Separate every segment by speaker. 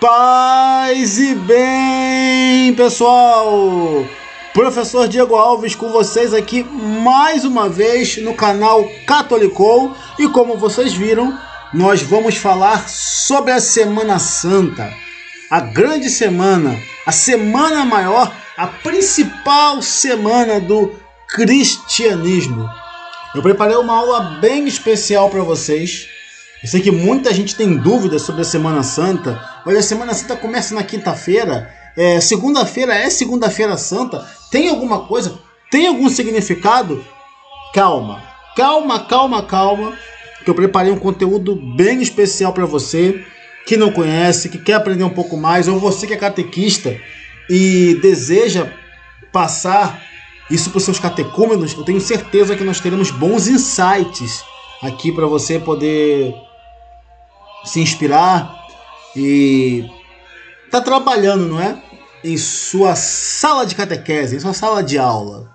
Speaker 1: Paz e bem, pessoal! Professor Diego Alves com vocês aqui mais uma vez no canal Catolicou. E como vocês viram, nós vamos falar sobre a Semana Santa, a grande semana, a semana maior, a principal semana do cristianismo. Eu preparei uma aula bem especial para vocês. Eu sei que muita gente tem dúvidas sobre a Semana Santa. Olha, a Semana Santa começa na quinta-feira. Segunda-feira é Segunda-feira Santa. Tem alguma coisa? Tem algum significado? Calma, que eu preparei um conteúdo bem especial para você que não conhece, que quer aprender um pouco mais, ou você que é catequista e deseja passar isso para os seus catecúmenos. Eu tenho certeza que nós teremos bons insights aqui para você poder se inspirar e tá trabalhando, não é? Em sua sala de catequese, em sua sala de aula.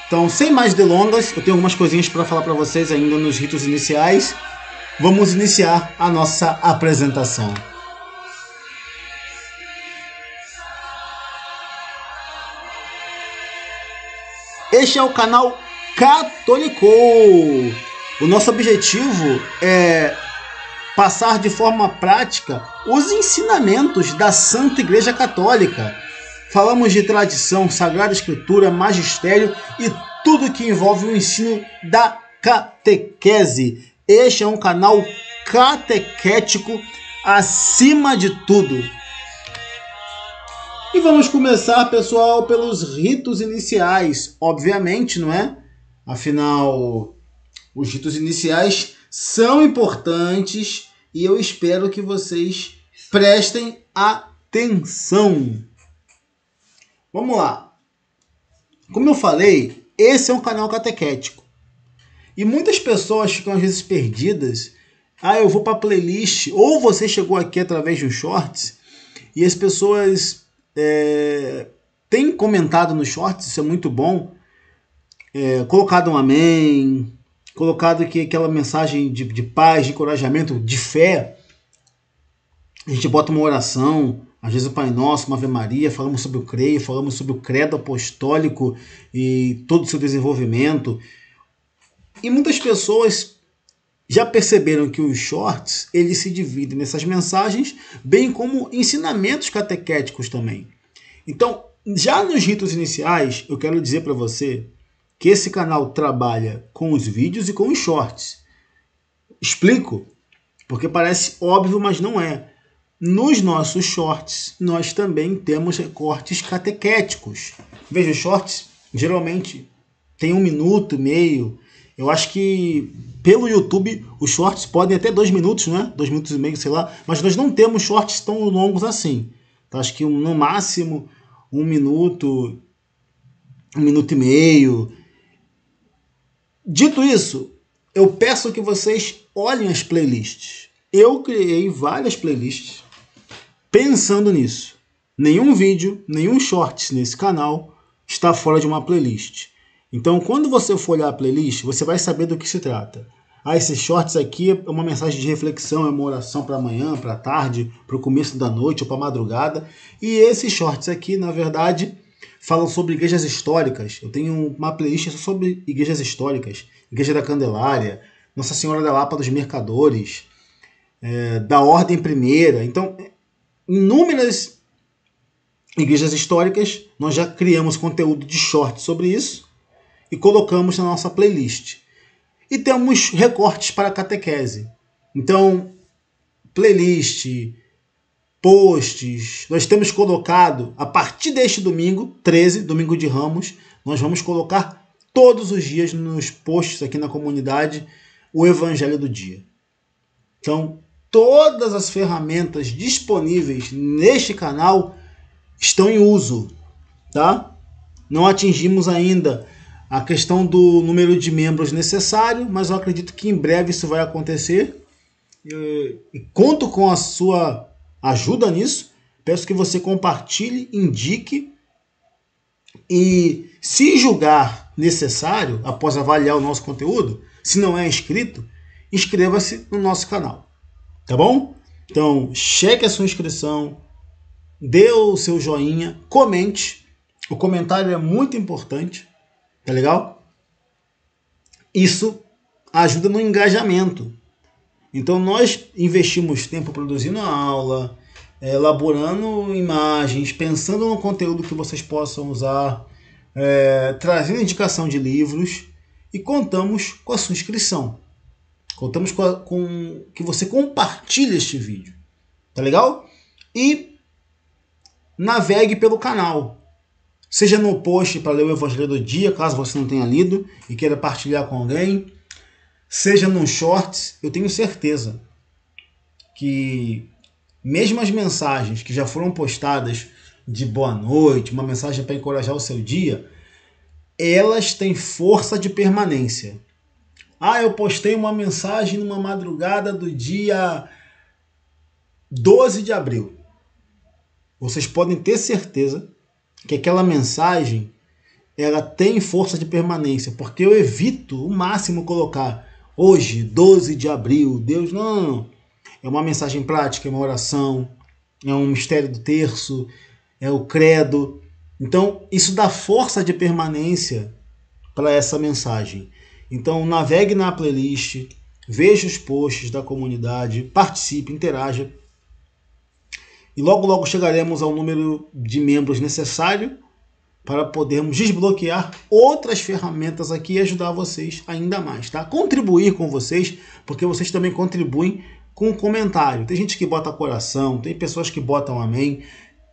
Speaker 1: Então, sem mais delongas, eu tenho algumas coisinhas para falar para vocês ainda nos ritos iniciais. Vamos iniciar a nossa apresentação. Este é o canal Catolicou. O nosso objetivo é passar de forma prática os ensinamentos da Santa Igreja Católica. Falamos de tradição, Sagrada Escritura, magistério e tudo que envolve o ensino da catequese. Este é um canal catequético acima de tudo. E vamos começar, pessoal, pelos ritos iniciais. Obviamente, não é? Afinal, os ritos iniciais são importantes e eu espero que vocês prestem atenção. Vamos lá. Como eu falei, esse é um canal catequético. E muitas pessoas ficam às vezes perdidas. Eu vou para a playlist. Ou você chegou aqui através de um shorts e as pessoas têm comentado nos shorts, isso é muito bom. Colocado um amém, colocado que aquela mensagem de paz, de encorajamento, de fé. A gente bota uma oração, às vezes o Pai Nosso, uma Ave Maria, falamos sobre o creio, falamos sobre o credo apostólico e todo o seu desenvolvimento. E muitas pessoas já perceberam que os shorts, eles se dividem nessas mensagens, bem como ensinamentos catequéticos também. Então, já nos ritos iniciais, eu quero dizer para você que esse canal trabalha com os vídeos e com os shorts. Explico, porque parece óbvio, mas não é. Nos nossos shorts, nós também temos recortes catequéticos. Veja, os shorts geralmente tem 1 minuto e meio. Eu acho que pelo YouTube os shorts podem até 2 minutos, né? 2 minutos e meio, sei lá. Mas nós não temos shorts tão longos assim. Então, acho que no máximo 1 minuto, 1 minuto e meio. Dito isso, eu peço que vocês olhem as playlists. Eu criei várias playlists pensando nisso. Nenhum vídeo, nenhum shorts nesse canal está fora de uma playlist. Então, quando você for olhar a playlist, você vai saber do que se trata. Esses shorts aqui é uma mensagem de reflexão, é uma oração para amanhã, para tarde, para o começo da noite ou para a madrugada. E esses shorts aqui, na verdade, falam sobre igrejas históricas. Eu tenho uma playlist só sobre igrejas históricas. Igreja da Candelária, Nossa Senhora da Lapa dos Mercadores, da Ordem Primeira. Então, inúmeras igrejas históricas, nós já criamos conteúdo de short sobre isso e colocamos na nossa playlist. E temos recortes para catequese. Então, playlist, posts, nós temos colocado, a partir deste domingo, 13, domingo de Ramos, nós vamos colocar todos os dias nos posts aqui na comunidade o Evangelho do Dia. Então, todas as ferramentas disponíveis neste canal estão em uso, tá? Não atingimos ainda a questão do número de membros necessário, mas eu acredito que em breve isso vai acontecer. E conto com a sua ajuda nisso. Peço que você compartilhe, indique e, se julgar necessário, após avaliar o nosso conteúdo, se não é inscrito, inscreva-se no nosso canal. Tá bom? Então, cheque a sua inscrição, dê o seu joinha, comente. O comentário é muito importante, tá legal? Isso ajuda no engajamento. Então, nós investimos tempo produzindo a aula, elaborando imagens, pensando no conteúdo que vocês possam usar, trazendo indicação de livros e contamos com a sua inscrição. Contamos com que você compartilhe este vídeo. Tá legal? E navegue pelo canal. Seja no post para ler o Evangelho do Dia, caso você não tenha lido e queira partilhar com alguém. Seja no Shorts, eu tenho certeza que mesmo as mensagens que já foram postadas de boa noite, uma mensagem para encorajar o seu dia, elas têm força de permanência. Eu postei uma mensagem numa madrugada do dia 12 de abril. Vocês podem ter certeza que aquela mensagem ela tem força de permanência, porque eu evito o máximo colocar hoje, 12 de abril, Deus, não. É uma mensagem prática, é uma oração, é um mistério do terço, é o credo. Então, isso dá força de permanência para essa mensagem. Então, navegue na playlist, veja os posts da comunidade, participe, interaja. E logo, logo chegaremos ao número de membros necessário para podermos desbloquear outras ferramentas aqui e ajudar vocês ainda mais, tá? Contribuir com vocês, porque vocês também contribuem com o comentário. Tem gente que bota coração, tem pessoas que botam amém.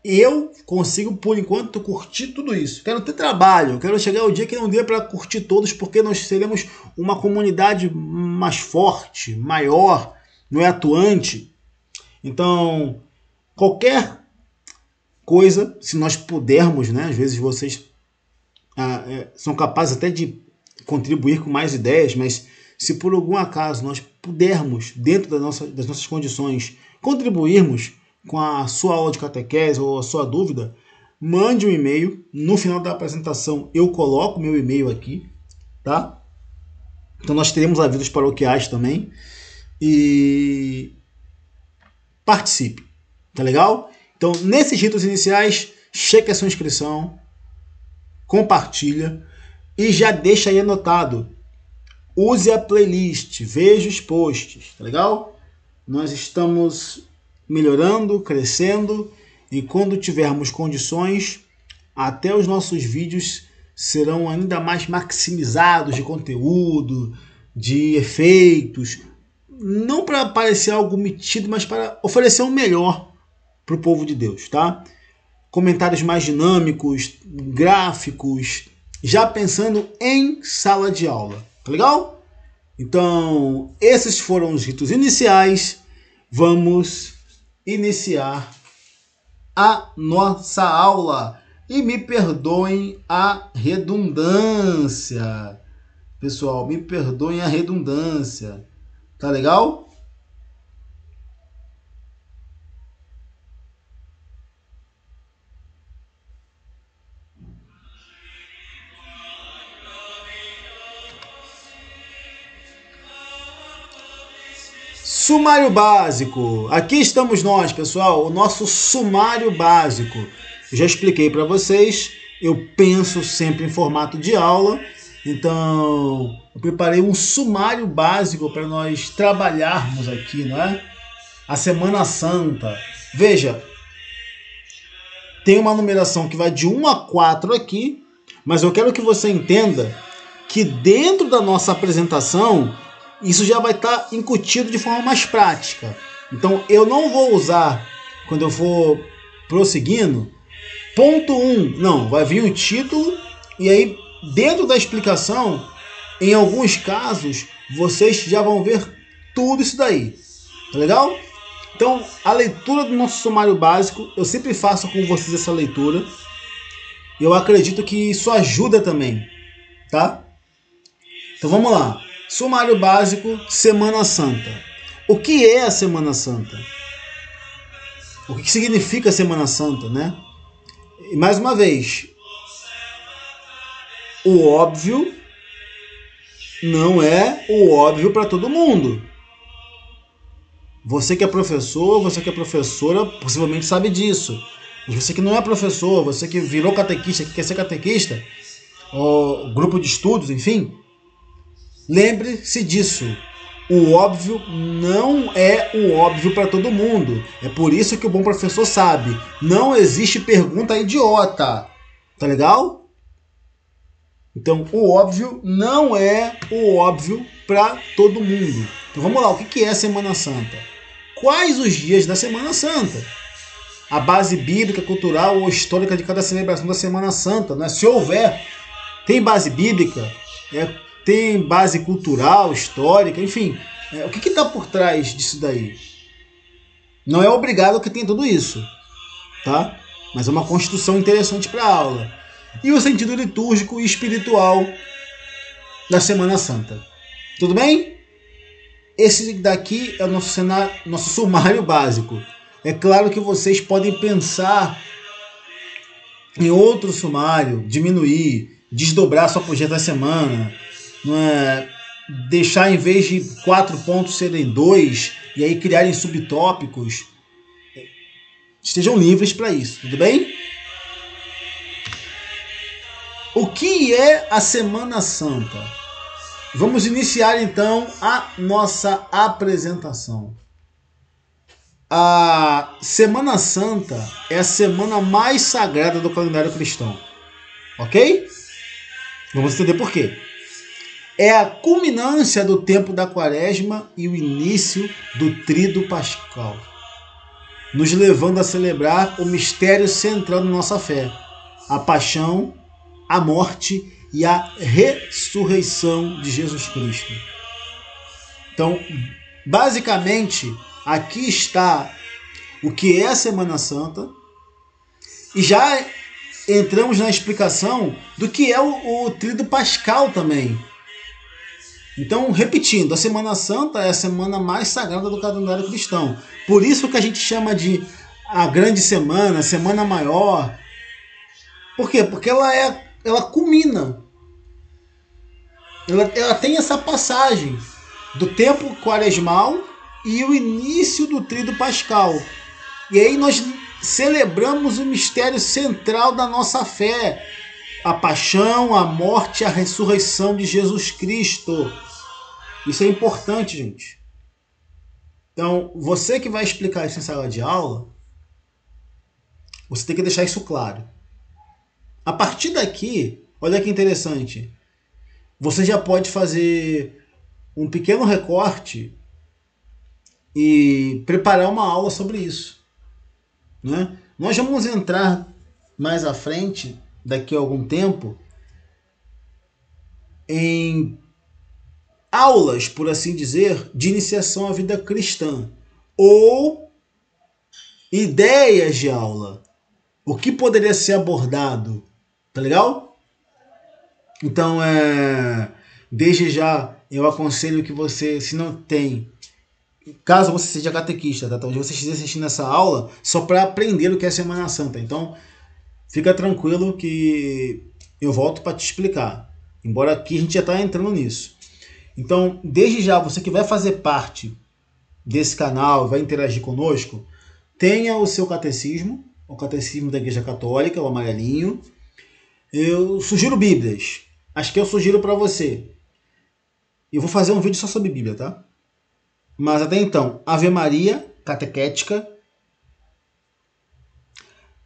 Speaker 1: Eu consigo, por enquanto, curtir tudo isso. Quero ter trabalho, quero chegar ao dia que não dê para curtir todos, porque nós seremos uma comunidade mais forte, maior, não é atuante. Então, qualquer coisa, se nós pudermos, né? Às vezes vocês são capazes até de contribuir com mais ideias, mas se por algum acaso nós pudermos, dentro das nossas condições, contribuirmos com a sua aula de catequese ou a sua dúvida, mande um e-mail. No final da apresentação eu coloco meu e-mail aqui, tá? Então nós teremos avisos paroquiais também. E participe, tá legal? Então, nesses ritos iniciais, cheque a sua inscrição, compartilha e já deixa aí anotado. Use a playlist, veja os posts, tá legal? Nós estamos melhorando, crescendo e quando tivermos condições, até os nossos vídeos serão ainda mais maximizados de conteúdo, de efeitos, não para parecer algo metido, mas para oferecer o melhor para o povo de Deus, tá? Comentários mais dinâmicos, gráficos, já pensando em sala de aula, tá legal? Então, esses foram os ritos iniciais. Vamos iniciar a nossa aula. E me perdoem a redundância. Pessoal, me perdoem a redundância. Tá legal? Sumário básico. Aqui estamos nós, pessoal, o nosso sumário básico. Eu já expliquei para vocês, eu penso sempre em formato de aula, então eu preparei um sumário básico para nós trabalharmos aqui, não é? A Semana Santa. Veja, tem uma numeração que vai de 1 a 4 aqui, mas eu quero que você entenda que dentro da nossa apresentação isso já vai estar incutido de forma mais prática. Então, eu não vou usar, quando eu for prosseguindo, ponto 1. Não, vai vir um título e aí, dentro da explicação, em alguns casos, vocês já vão ver tudo isso daí. Tá legal? Então, a leitura do nosso sumário básico, eu sempre faço com vocês essa leitura. E eu acredito que isso ajuda também, tá? Então, vamos lá. Sumário básico, Semana Santa. O que é a Semana Santa? O que significa a Semana Santa, né? E mais uma vez, o óbvio não é o óbvio para todo mundo. Você que é professor, você que é professora, possivelmente sabe disso. Mas você que não é professor, você que virou catequista, que quer ser catequista, ou grupo de estudos, enfim, lembre-se disso. O óbvio não é o óbvio para todo mundo. É por isso que o bom professor sabe. Não existe pergunta idiota. Tá legal? Então, o óbvio não é o óbvio para todo mundo. Então, vamos lá. O que é a Semana Santa? Quais os dias da Semana Santa? A base bíblica, cultural ou histórica de cada celebração da Semana Santa, né? Se houver, tem base bíblica, tem base cultural, histórica, enfim. O que está por trás disso daí? Não é obrigado que tenha tudo isso, tá? Mas é uma construção interessante para a aula. E o sentido litúrgico e espiritual da Semana Santa. Tudo bem? Esse daqui é o nosso sumário básico. É claro que vocês podem pensar em outro sumário, diminuir, desdobrar sua projeto da semana, não é? Deixar em vez de 4 pontos serem 2 e aí criarem subtópicos. Estejam livres para isso, tudo bem? O que é a Semana Santa? Vamos iniciar então a nossa apresentação. A Semana Santa é a semana mais sagrada do calendário cristão. Ok? Vamos entender por quê. É a culminância do tempo da Quaresma e o início do Tríduo Pascal, nos levando a celebrar o mistério central da nossa fé, a paixão, a morte e a ressurreição de Jesus Cristo. Então, basicamente, aqui está o que é a Semana Santa e já entramos na explicação do que é o Tríduo Pascal também. Então, repetindo, a Semana Santa é a semana mais sagrada do calendário cristão. Por isso que a gente chama de a grande semana, semana maior. Por quê? Porque ela culmina. Ela tem essa passagem do tempo quaresmal e o início do Tríduo Pascal. E aí nós celebramos o mistério central da nossa fé, a paixão, a morte e a ressurreição de Jesus Cristo. Isso é importante, gente. Então, você que vai explicar isso em sala de aula, você tem que deixar isso claro. A partir daqui, olha que interessante, você já pode fazer um pequeno recorte e preparar uma aula sobre isso, né? Nós vamos entrar mais à frente, daqui a algum tempo, em aulas, por assim dizer, de iniciação à vida cristã, ou ideias de aula. O que poderia ser abordado, tá legal? Então, desde já, eu aconselho que você, se não tem, caso você seja catequista, tá? Talvez você esteja assistindo essa aula só para aprender o que é Semana Santa. Então, fica tranquilo que eu volto para te explicar. Embora aqui a gente já está entrando nisso. Então, desde já, você que vai fazer parte desse canal, vai interagir conosco, tenha o seu catecismo, o catecismo da Igreja Católica, o amarelinho. Eu sugiro Bíblias. Acho que eu sugiro para você. Eu vou fazer um vídeo só sobre Bíblia, tá? Mas até então, Ave Maria, catequética,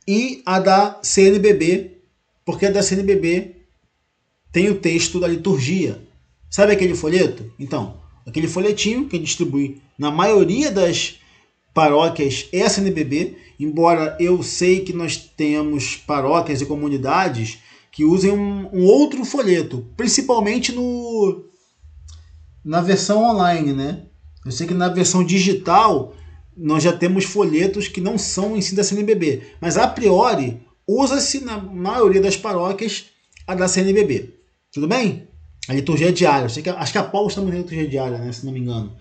Speaker 1: e a da CNBB, porque a da CNBB tem o texto da liturgia. Sabe aquele folheto? Então, aquele folhetinho que distribui na maioria das paróquias é a CNBB, embora eu sei que nós tenhamos paróquias e comunidades que usem um outro folheto, principalmente na versão online, né? Eu sei que na versão digital nós já temos folhetos que não são em si da CNBB, mas a priori usa-se na maioria das paróquias a da CNBB. Tudo bem? A liturgia diária. Acho que a Paula está na liturgia diária, né? Se não me engano.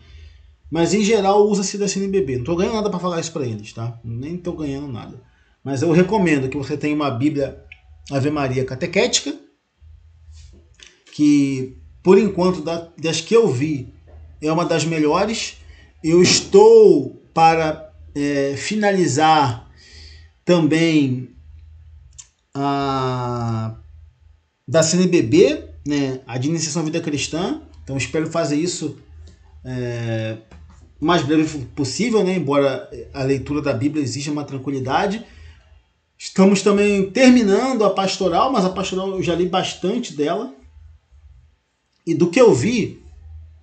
Speaker 1: Mas em geral usa-se da CNBB. Não estou ganhando nada para falar isso para eles, tá? Nem estou ganhando nada. Mas eu recomendo que você tenha uma Bíblia Ave Maria catequética, que por enquanto das que eu vi é uma das melhores. Eu estou para finalizar também da CNBB, né, a de Iniciação à Vida Cristã. Então espero fazer isso o mais breve possível, né, embora a leitura da Bíblia exija uma tranquilidade. Estamos também terminando a pastoral, mas a pastoral eu já li bastante dela. E do que eu vi,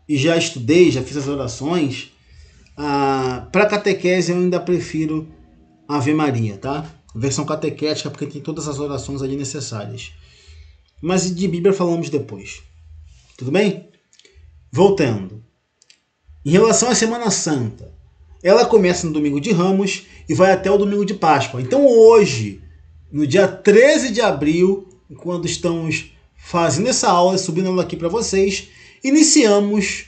Speaker 1: e já estudei, já fiz as orações, para catequese eu ainda prefiro a Ave Maria, tá? Versão catequética, porque tem todas as orações ali necessárias. Mas de Bíblia falamos depois. Tudo bem? Voltando. Em relação à Semana Santa, ela começa no domingo de Ramos e vai até o domingo de Páscoa. Então hoje, no dia 13 de abril, quando estamos fazendo essa aula, subindo ela aqui para vocês, iniciamos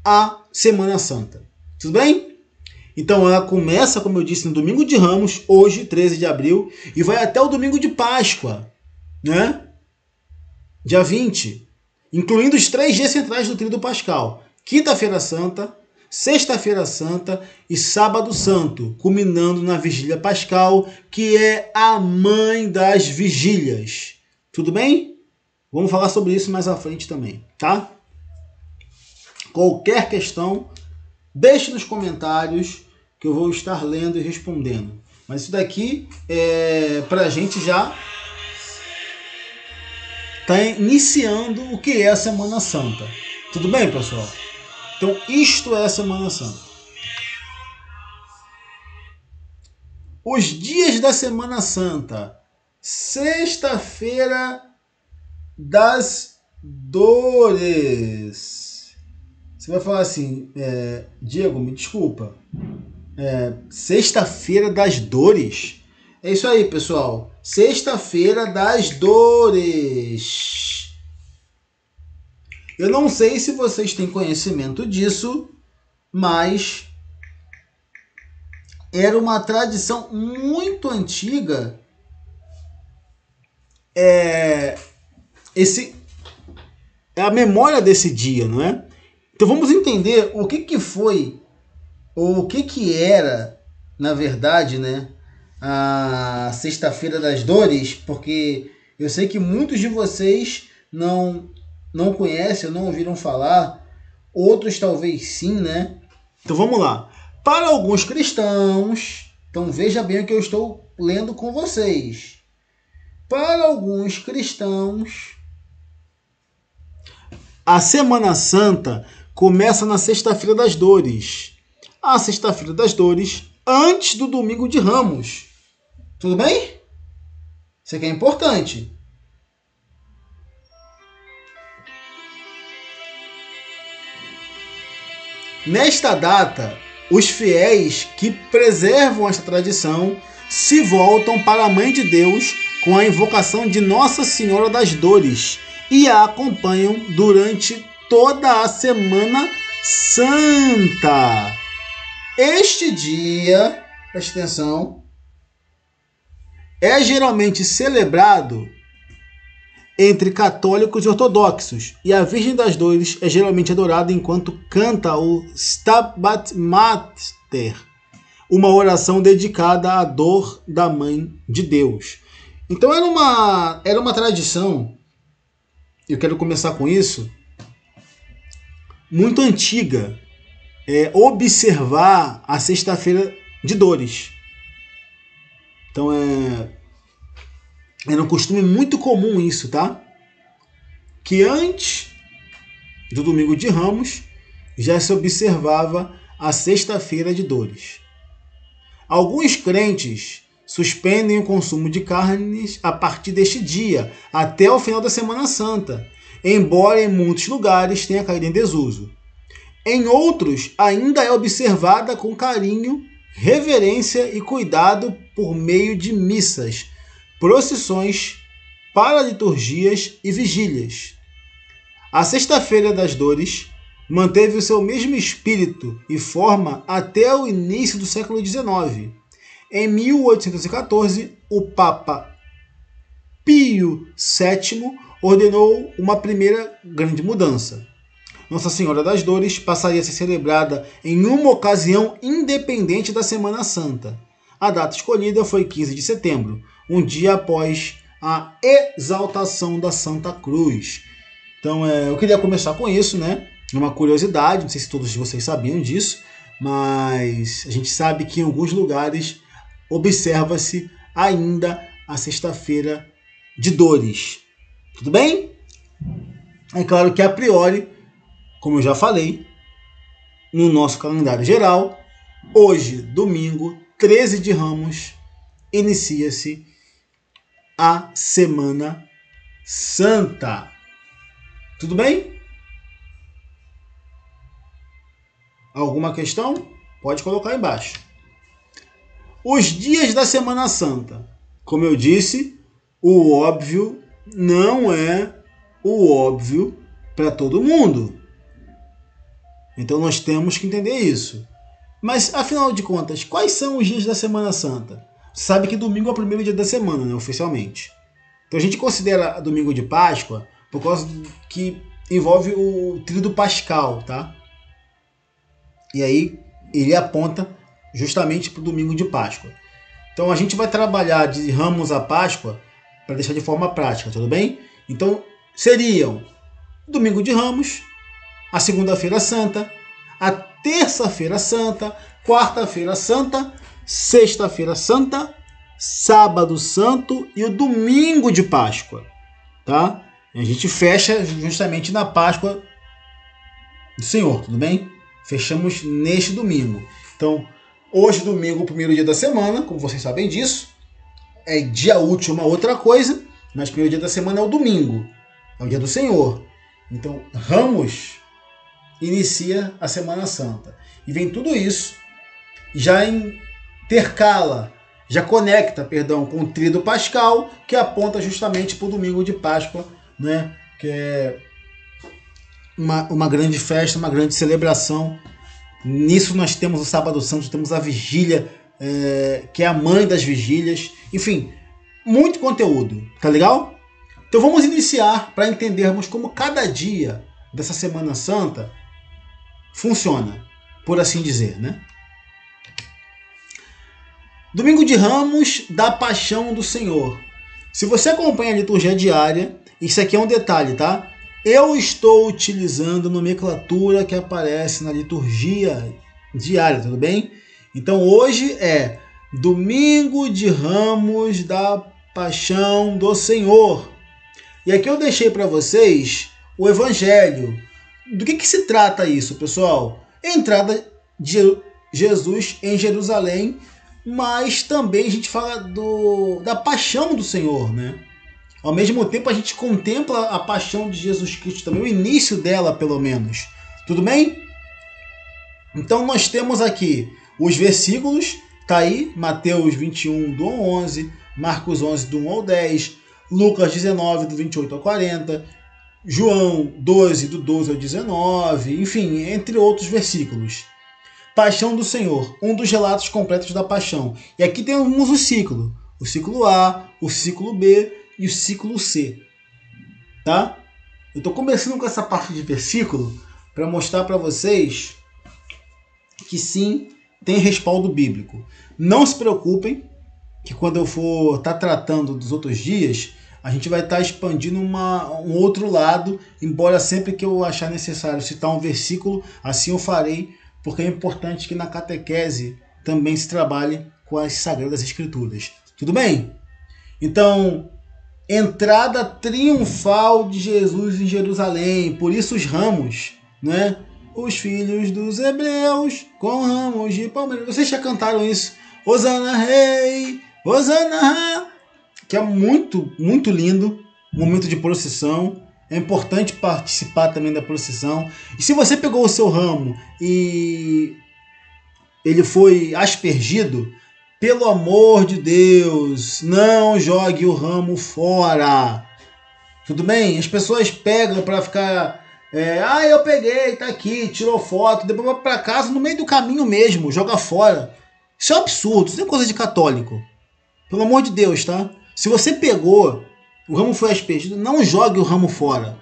Speaker 1: a Semana Santa. Tudo bem? Então ela começa, como eu disse, no domingo de Ramos, hoje, 13 de abril, e vai até o domingo de Páscoa, né? Dia 20, incluindo os 3 dias centrais do Tríduo Pascal. Quinta-feira Santa, Sexta-feira Santa e Sábado Santo, culminando na Vigília Pascal, que é a mãe das vigílias. Tudo bem? Vamos falar sobre isso mais à frente também, tá? Qualquer questão, deixe nos comentários que eu vou estar lendo e respondendo. Mas isso daqui é para a gente já tá iniciando o que é a Semana Santa. Tudo bem, pessoal? Então, isto é a Semana Santa. Os dias da Semana Santa. Sexta-feira das Dores. Você vai falar assim, Diego, me desculpa. Sexta-feira das Dores? É isso aí, pessoal. Sexta-feira das Dores. Eu não sei se vocês têm conhecimento disso, mas era uma tradição muito antiga. É a memória desse dia, não é? Então vamos entender o que foi, ou o que era, na verdade, né, a Sexta-feira das Dores, porque eu sei que muitos de vocês não conhecem, não ouviram falar, outros talvez sim, né? Então vamos lá. Para alguns cristãos, então veja bem o que eu estou lendo com vocês. Para alguns cristãos, a Semana Santa começa na Sexta-feira das Dores. A Sexta-feira das Dores, antes do Domingo de Ramos. Tudo bem? Isso aqui é importante. Nesta data, os fiéis que preservam esta tradição se voltam para a Mãe de Deus com a invocação de Nossa Senhora das Dores e a acompanham durante toda a Semana Santa. Este dia, preste atenção, é geralmente celebrado entre católicos e ortodoxos, e a Virgem das Dores é geralmente adorada enquanto canta o Stabat Mater, uma oração dedicada à dor da Mãe de Deus. Então era uma tradição, eu quero começar com isso, muito antiga, observar a Sexta-feira de Dores. Então era um costume muito comum isso, tá? Que antes do Domingo de Ramos já se observava a Sexta-feira de Dores. Alguns crentes suspendem o consumo de carnes a partir deste dia, até o final da Semana Santa, embora em muitos lugares tenha caído em desuso. Em outros, ainda é observada com carinho, reverência e cuidado por meio de missas, procissões, paraliturgias e vigílias. A Sexta-feira das Dores manteve o seu mesmo espírito e forma até o início do século XIX. Em 1814, o Papa Pio VII ordenou uma primeira grande mudança. Nossa Senhora das Dores passaria a ser celebrada em uma ocasião independente da Semana Santa. A data escolhida foi 15 de setembro, um dia após a exaltação da Santa Cruz. Então eu queria começar com isso, né? Uma curiosidade, não sei se todos vocês sabiam disso, mas a gente sabe que em alguns lugares observa-se ainda a Sexta-feira de Dores. Tudo bem? É claro que a priori, como eu já falei, no nosso calendário geral, hoje, domingo, 13 de Ramos, inicia-se a Semana Santa. Tudo bem? Alguma questão? Pode colocar aí embaixo. Os dias da Semana Santa. Como eu disse, o óbvio não é o óbvio para todo mundo. Então nós temos que entender isso. Mas, afinal de contas, quais são os dias da Semana Santa? Você sabe que domingo é o primeiro dia da semana, né, oficialmente. Então a gente considera domingo de Páscoa por causa que envolve o tríodo pascal, tá? E aí ele aponta justamente para o domingo de Páscoa. Então a gente vai trabalhar de Ramos a Páscoa para deixar de forma prática, tudo bem? Então seriam domingo de Ramos, a segunda-feira santa, a terça-feira santa, quarta-feira santa, sexta-feira santa, sábado santo e o domingo de Páscoa, tá? E a gente fecha justamente na Páscoa do Senhor, tudo bem? Fechamos neste domingo. Então, hoje, domingo, o primeiro dia da semana, como vocês sabem disso, é dia útil uma outra coisa, mas o primeiro dia da semana é o domingo, é o dia do Senhor. Então, Ramos inicia a Semana Santa. E vem tudo isso, já intercala, já conecta, perdão, com o tríodo pascal, que aponta justamente para o domingo de Páscoa, né? Que é uma grande festa, uma grande celebração. Nisso nós temos o Sábado Santo, temos a vigília, que é a mãe das vigílias. Enfim, muito conteúdo, tá legal? Então vamos iniciar para entendermos como cada dia dessa Semana Santa funciona, por assim dizer, né? Domingo de Ramos da Paixão do Senhor. Se você acompanha a liturgia diária, isso aqui é um detalhe, tá? Eu estou utilizando a nomenclatura que aparece na liturgia diária, tudo bem? Então hoje é Domingo de Ramos da Paixão do Senhor. E aqui eu deixei para vocês o Evangelho. Do que se trata isso, pessoal? Entrada de Jesus em Jerusalém, mas também a gente fala da paixão do Senhor, né? Ao mesmo tempo a gente contempla a paixão de Jesus Cristo também, o início dela pelo menos. Tudo bem? Então nós temos aqui os versículos, tá aí, Mateus 21 do 11, Marcos 11 do 1 ao 10, Lucas 19 do 28 ao 40, João 12 do 12 ao 19, enfim, entre outros versículos. Paixão do Senhor, um dos relatos completos da paixão. E aqui temos o ciclo A, o ciclo B e o ciclo C, tá? Eu estou começando com essa parte de versículo para mostrar para vocês que sim, tem respaldo bíblico. Não se preocupem que quando eu for estar tratando dos outros dias, a gente vai estar expandindo um outro lado, embora sempre que eu achar necessário citar um versículo, assim eu farei, porque é importante que na catequese também se trabalhe com as Sagradas Escrituras. Tudo bem? Então, entrada triunfal de Jesus em Jerusalém, por isso os ramos, né? Os filhos dos hebreus com ramos de palmeira. Vocês já cantaram isso? Hosana Rei, Hosana, que é muito, muito lindo, momento de procissão. É importante participar também da procissão. E se você pegou o seu ramo e ele foi aspergido, pelo amor de Deus, não jogue o ramo fora. Tudo bem? As pessoas pegam para ficar... eu peguei, tá aqui, tirou foto, depois vai para casa, no meio do caminho mesmo, joga fora. Isso é um absurdo, isso não é coisa de católico. Pelo amor de Deus, tá? Se você pegou, o ramo foi aspergido, não jogue o ramo fora.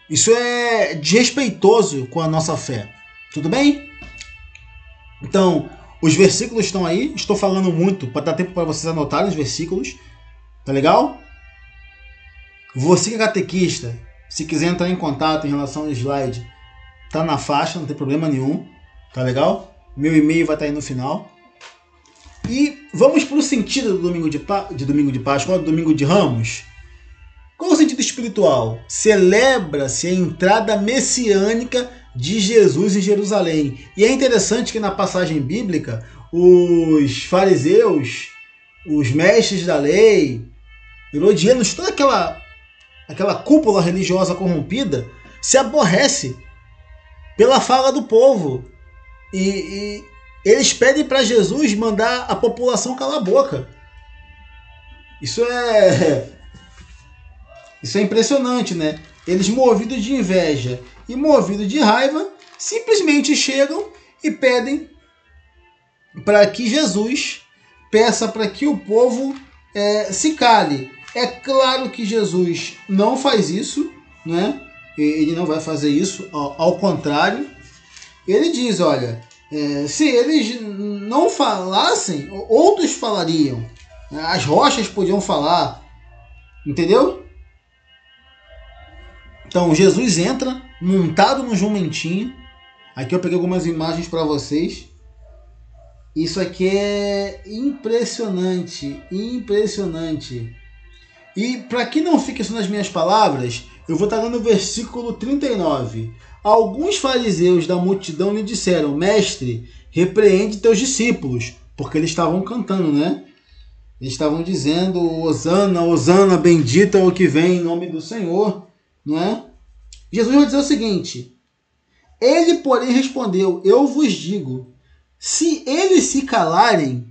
Speaker 1: Isso é desrespeitoso com a nossa fé. Tudo bem? Então, os versículos estão aí. Estou falando muito para dar tempo para vocês anotarem os versículos. Tá legal? Você que é catequista, se quiser entrar em contato em relação ao slide, tá na faixa, não tem problema nenhum. Tá legal? Meu e-mail vai estar aí no final. E vamos para o sentido do domingo de Páscoa, do domingo de Ramos. Qual o sentido espiritual? Celebra-se a entrada messiânica de Jesus em Jerusalém. E é interessante que na passagem bíblica, os fariseus, os mestres da lei, herodianos, toda aquela cúpula religiosa corrompida, se aborrece pela fala do povo. E eles pedem para Jesus mandar a população calar a boca. Isso é impressionante, né? Eles, movidos de inveja e movidos de raiva, simplesmente chegam e pedem para que Jesus peça para que o povo se cale. É claro que Jesus não faz isso, né? Ele não vai fazer isso, ao contrário. Ele diz, olha, se eles não falassem, outros falariam. As rochas podiam falar, entendeu? Então Jesus entra montado no jumentinho. Aqui eu peguei algumas imagens para vocês. Isso aqui é impressionante, impressionante. E para que não fique só nas minhas palavras, eu vou estar dando o versículo 39. Alguns fariseus da multidão lhe disseram, mestre, repreende teus discípulos, porque eles estavam cantando, né? Eles estavam dizendo, Hosana, Hosana, bendito é o que vem em nome do Senhor, não é? Jesus vai dizer o seguinte, ele, porém, respondeu, eu vos digo, se eles se calarem,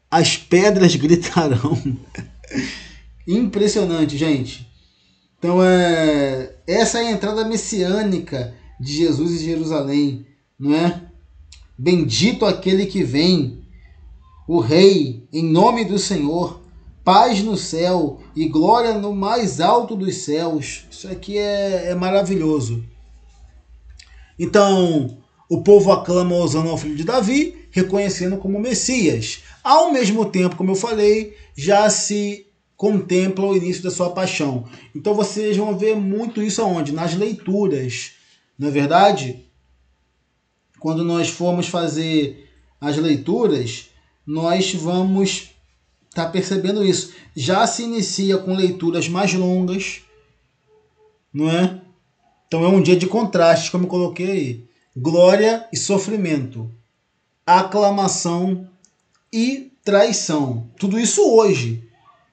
Speaker 1: as pedras gritarão. Impressionante, gente. Então, essa é a entrada messiânica de Jesus em Jerusalém, não é? Bendito aquele que vem, o Rei, em nome do Senhor, paz no céu e glória no mais alto dos céus. Isso aqui é maravilhoso. Então, o povo aclama Hosana ao filho de Davi, reconhecendo como Messias. Ao mesmo tempo, como eu falei, já se contempla o início da sua paixão. Então vocês vão ver muito isso aonde? Nas leituras. Não é verdade? Quando nós formos fazer as leituras, nós vamos estar percebendo isso. Já se inicia com leituras mais longas, não é? Então é um dia de contrastes, como eu coloquei aí. Glória e sofrimento. Aclamação e traição. Tudo isso hoje.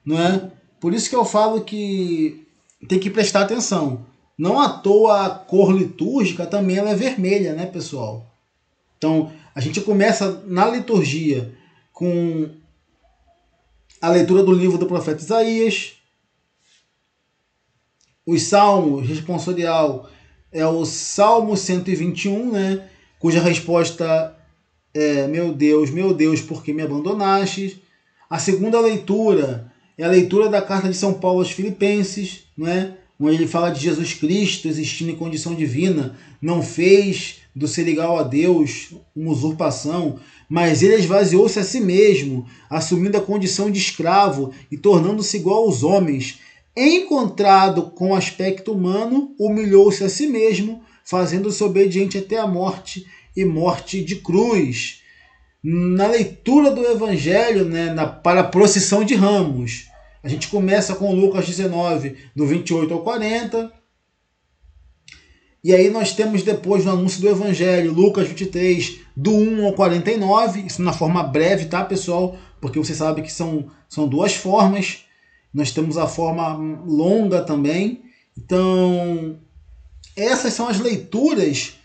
Speaker 1: Não é? Por isso que eu falo que tem que prestar atenção. Não à toa a cor litúrgica também ela é vermelha, né, pessoal? Então, a gente começa na liturgia com a leitura do livro do profeta Isaías. Os salmos, responsorial, é o Salmo 121, né? Cuja resposta é meu Deus, por que me abandonaste? A segunda leitura é a leitura da carta de São Paulo aos Filipenses, né? Onde ele fala de Jesus Cristo existindo em condição divina, não fez do ser igual a Deus uma usurpação, mas ele esvaziou-se a si mesmo, assumindo a condição de escravo e tornando-se igual aos homens. Encontrado com aspecto humano, humilhou-se a si mesmo, fazendo-se obediente até a morte e morte de cruz. Na leitura do Evangelho, né, para a procissão de Ramos, a gente começa com Lucas 19, do 28 ao 40. E aí nós temos depois no anúncio do Evangelho, Lucas 23, do 1 ao 49. Isso na forma breve, tá, pessoal? Porque você sabe que são duas formas. Nós temos a forma longa também. Então, essas são as leituras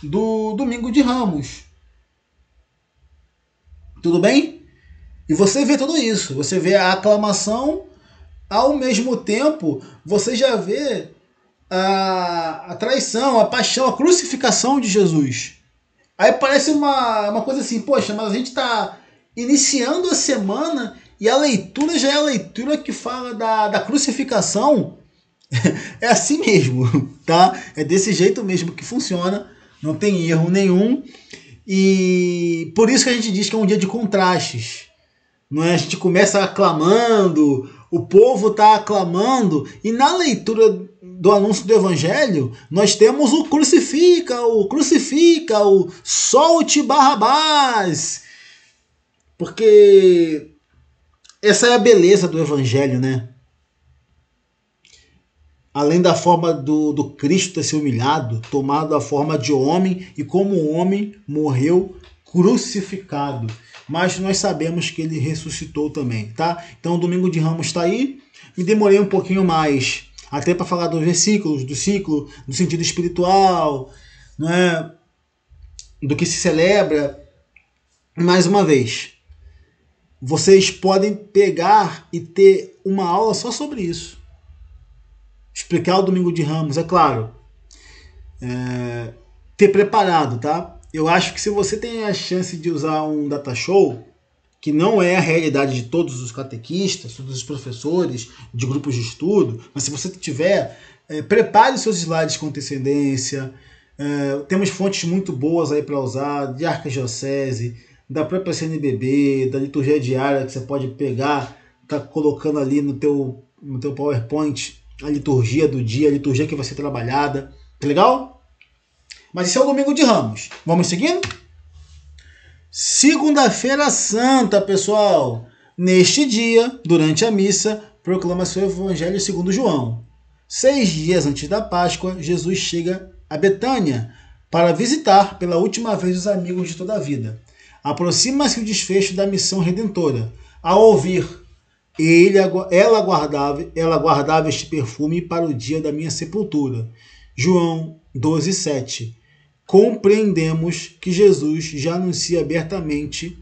Speaker 1: do Domingo de Ramos. Tudo bem? E você vê tudo isso. Você vê a aclamação, ao mesmo tempo, você já vê a traição, a paixão, a crucificação de Jesus. Aí parece uma coisa assim, poxa, mas a gente está iniciando a semana e a leitura já é a leitura que fala da crucificação. É assim mesmo. tá? É desse jeito mesmo que funciona, não tem erro nenhum. E por isso que a gente diz que é um dia de contrastes. Não é? A gente começa aclamando, o povo está aclamando, e na leitura do anúncio do Evangelho, nós temos o crucifica, o solte Barrabás. Porque essa é a beleza do Evangelho, né? Além da forma do Cristo ter se humilhado, tomado a forma de homem, e como homem morreu crucificado. Mas nós sabemos que ele ressuscitou também, tá? Então o Domingo de Ramos está aí. Me demorei um pouquinho mais, até para falar dos versículos, do ciclo, do sentido espiritual, não é? Do que se celebra. Mais uma vez, vocês podem pegar e ter uma aula só sobre isso. Explicar o Domingo de Ramos, é claro. Ter preparado, tá? Eu acho que se você tem a chance de usar um data show, que não é a realidade de todos os catequistas, todos os professores de grupos de estudo, mas se você tiver, prepare os seus slides com antecedência. Temos fontes muito boas aí para usar, de Arquidiocese, da própria CNBB, da liturgia diária, que você pode pegar, tá colocando ali no teu PowerPoint a liturgia do dia, a liturgia que vai ser trabalhada. Tá legal? Mas esse é o Domingo de Ramos. Vamos seguindo? Segunda-feira Santa, pessoal. Neste dia, durante a missa, proclama-se o Evangelho segundo João. 6 dias antes da Páscoa, Jesus chega a Betânia para visitar pela última vez os amigos de toda a vida. Aproxima-se o desfecho da missão redentora. Ao ouvir, ela guardava este perfume para o dia da minha sepultura. João 12:7. Compreendemos que Jesus já anuncia abertamente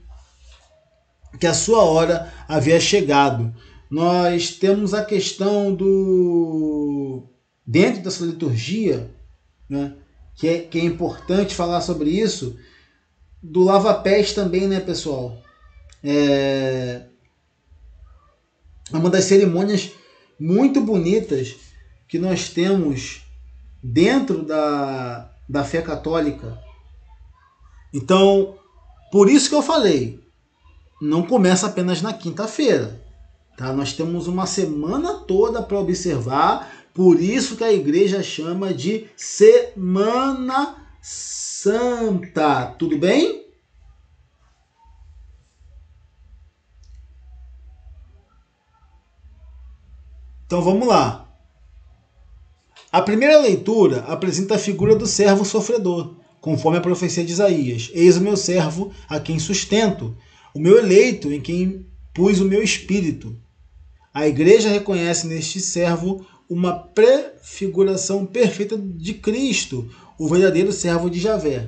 Speaker 1: que a sua hora havia chegado. Nós temos a questão dentro dessa liturgia, né, que é importante falar sobre isso, do lava-pés também, né, pessoal? É uma das cerimônias muito bonitas que nós temos dentro da fé católica. Então, por isso que eu falei, não começa apenas na quinta-feira, tá? Nós temos uma semana toda para observar, por isso que a igreja chama de Semana Santa. Tudo bem? Então vamos lá. A primeira leitura apresenta a figura do servo sofredor, conforme a profecia de Isaías. Eis o meu servo, a quem sustento, o meu eleito, em quem pus o meu espírito. A igreja reconhece neste servo uma prefiguração perfeita de Cristo, o verdadeiro servo de Javé.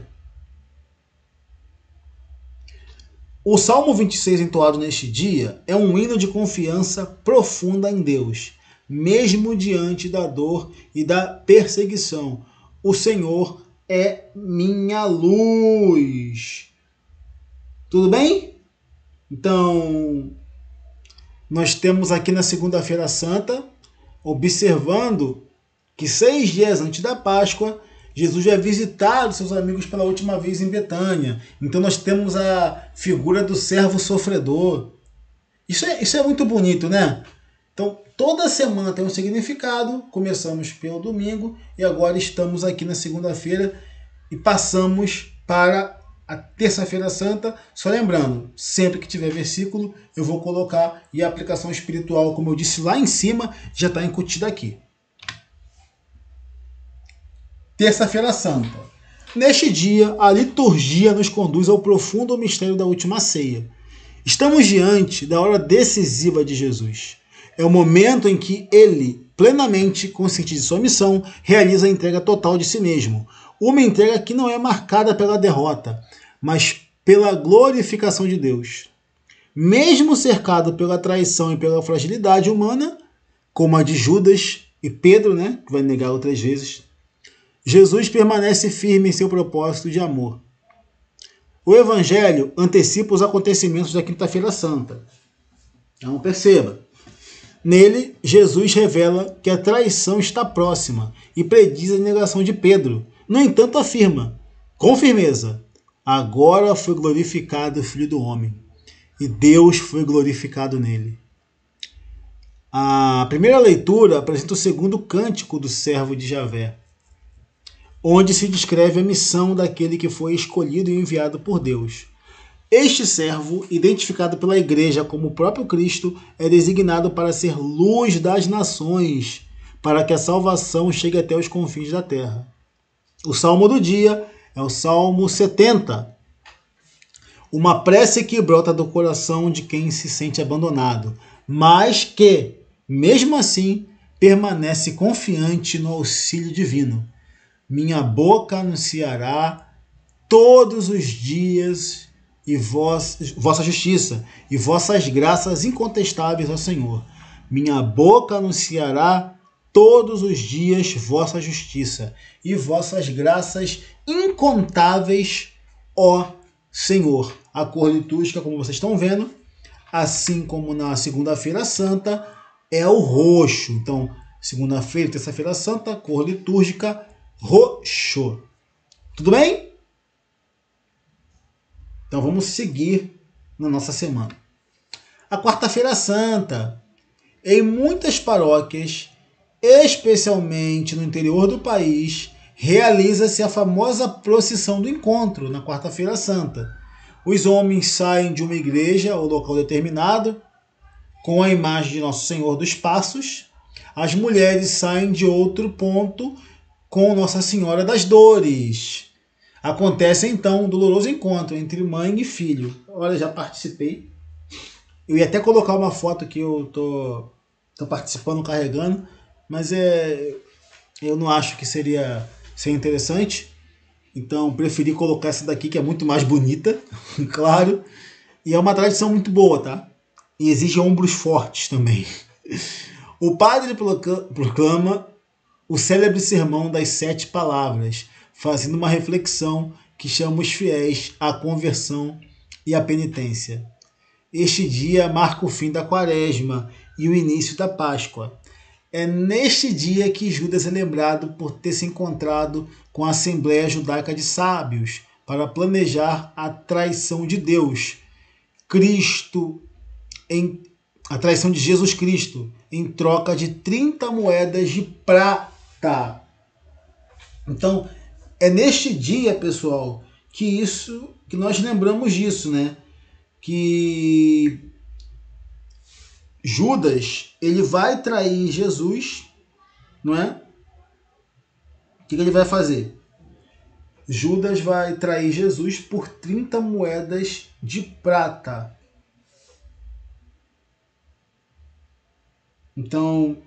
Speaker 1: O Salmo 26, entoado neste dia, é um hino de confiança profunda em Deus. Mesmo diante da dor e da perseguição, o Senhor é minha luz. Tudo bem? Então, nós temos aqui na Segunda-feira Santa, observando que 6 dias antes da Páscoa, Jesus vai visitar os seus amigos pela última vez em Betânia. Então nós temos a figura do servo sofredor. Isso é muito bonito, né? Então, toda semana tem um significado. Começamos pelo domingo e agora estamos aqui na segunda-feira e passamos para a terça-feira santa. Só lembrando, sempre que tiver versículo, eu vou colocar, e a aplicação espiritual, como eu disse lá em cima, já está incutida aqui. Terça-feira santa. Neste dia, a liturgia nos conduz ao profundo mistério da última ceia. Estamos diante da hora decisiva de Jesus. É o momento em que ele, plenamente consciente de sua missão, realiza a entrega total de si mesmo. Uma entrega que não é marcada pela derrota, mas pela glorificação de Deus. Mesmo cercado pela traição e pela fragilidade humana, como a de Judas e Pedro, né, que vai negá-lo 3 vezes, Jesus permanece firme em seu propósito de amor. O Evangelho antecipa os acontecimentos da Quinta-feira Santa. Então perceba. Nele, Jesus revela que a traição está próxima e prediz a negação de Pedro. No entanto, afirma, com firmeza, agora foi glorificado o Filho do Homem, e Deus foi glorificado nele. A primeira leitura apresenta o segundo cântico do servo de Javé, onde se descreve a missão daquele que foi escolhido e enviado por Deus. Este servo, identificado pela igreja como o próprio Cristo, é designado para ser luz das nações, para que a salvação chegue até os confins da terra. O salmo do dia é o Salmo 70, uma prece que brota do coração de quem se sente abandonado, mas que, mesmo assim, permanece confiante no auxílio divino. Minha boca anunciará todos os dias vossa justiça e vossas graças incontestáveis ao Senhor. Minha boca anunciará todos os dias vossa justiça e vossas graças incontáveis, ó Senhor. A cor litúrgica, como vocês estão vendo, assim como na Segunda-feira Santa, é o roxo. Então, segunda-feira e terça-feira santa, cor litúrgica, roxo. Tudo bem? Então vamos seguir na nossa semana. A quarta-feira santa. Em muitas paróquias, especialmente no interior do país, realiza-se a famosa procissão do encontro na quarta-feira santa. Os homens saem de uma igreja ou local determinado com a imagem de Nosso Senhor dos Passos. As mulheres saem de outro ponto com Nossa Senhora das Dores. Acontece então um doloroso encontro entre mãe e filho. Olha, já participei. Eu ia até colocar uma foto que eu tô participando, carregando, mas eu não acho que seria interessante. Então preferi colocar essa daqui, que é muito mais bonita, claro. E é uma tradição muito boa, tá? E exige ombros fortes também. O padre proclama o célebre sermão das 7 palavras, fazendo uma reflexão que chama os fiéis à conversão e à penitência. Este dia marca o fim da Quaresma e o início da Páscoa. É neste dia que Judas é lembrado por ter se encontrado com a Assembleia Judaica de Sábios para planejar a traição de Deus, a traição de Jesus Cristo, em troca de 30 moedas de prata. Então, é neste dia, pessoal, que nós lembramos disso, né? Que Judas, ele vai trair Jesus, não é? O que ele vai fazer? Judas vai trair Jesus por 30 moedas de prata. Então,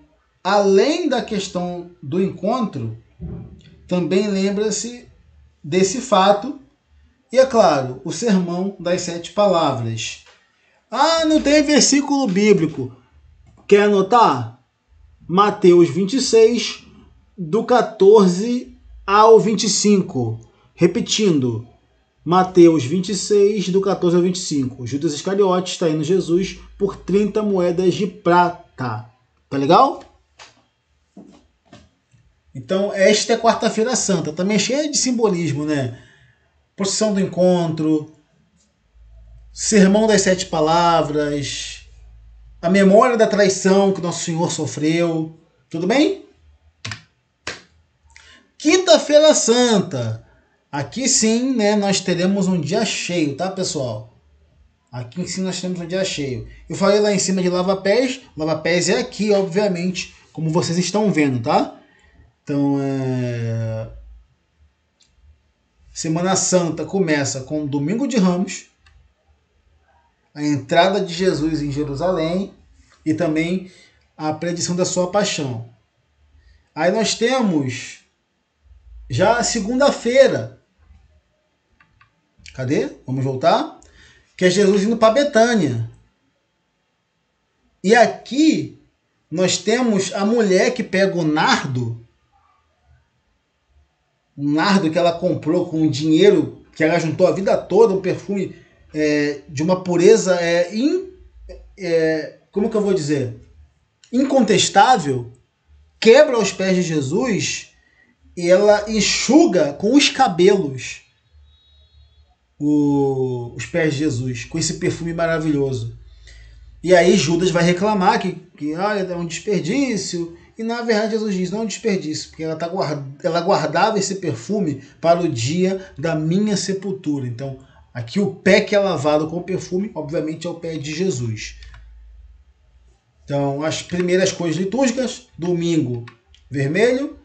Speaker 1: além da questão do encontro, também lembra-se desse fato. E é claro, o sermão das 7 palavras. Ah, não tem versículo bíblico. Quer anotar? Mateus 26, do 14 ao 25. Repetindo, Mateus 26, do 14 ao 25. Judas Iscariotes está indo Jesus por 30 moedas de prata. Tá legal? Então, esta é quarta-feira santa. Também é cheia de simbolismo, né? Procissão do encontro, sermão das 7 palavras, a memória da traição que Nosso Senhor sofreu. Tudo bem? Quinta-feira santa. Aqui sim, né, nós teremos um dia cheio, tá, pessoal? Aqui sim nós teremos um dia cheio. Eu falei lá em cima de lava-pés. Lava-pés é aqui, obviamente, como vocês estão vendo, tá? Então, Semana Santa começa com o Domingo de Ramos, a entrada de Jesus em Jerusalém e também a predição da sua paixão. Aí nós temos já a segunda-feira. Cadê? Vamos voltar? Que é Jesus indo para Betânia. E aqui nós temos a mulher que pega o nardo, um nardo que ela comprou com dinheiro que ela juntou a vida toda, um perfume de uma pureza como que eu vou dizer? incontestável, quebra aos pés de Jesus e ela enxuga com os cabelos os pés de Jesus, com esse perfume maravilhoso. E aí Judas vai reclamar que é um desperdício. E na verdade Jesus diz, não é um desperdício, porque ela guardava esse perfume para o dia da minha sepultura. Então, aqui o pé que é lavado com perfume, obviamente é o pé de Jesus. Então, as primeiras cores litúrgicas, domingo, vermelho,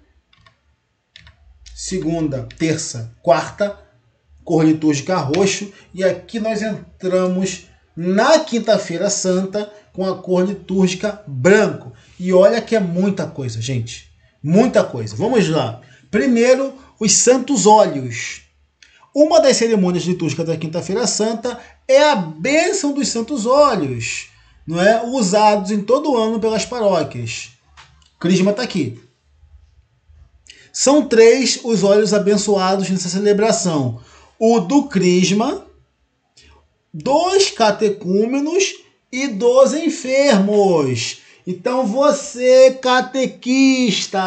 Speaker 1: segunda, terça, quarta, cor litúrgica roxo, e aqui nós entramos na quinta-feira santa com a cor litúrgica branco. E olha que é muita coisa, gente. Muita coisa. Vamos lá. Primeiro, os santos óleos. Uma das cerimônias litúrgicas da quinta-feira santa é a bênção dos santos óleos, não é? Usados em todo o ano pelas paróquias. O crisma está aqui. São 3 os óleos abençoados nessa celebração. O do crisma, 2 catecúmenos e 2 enfermos. Então você, catequista,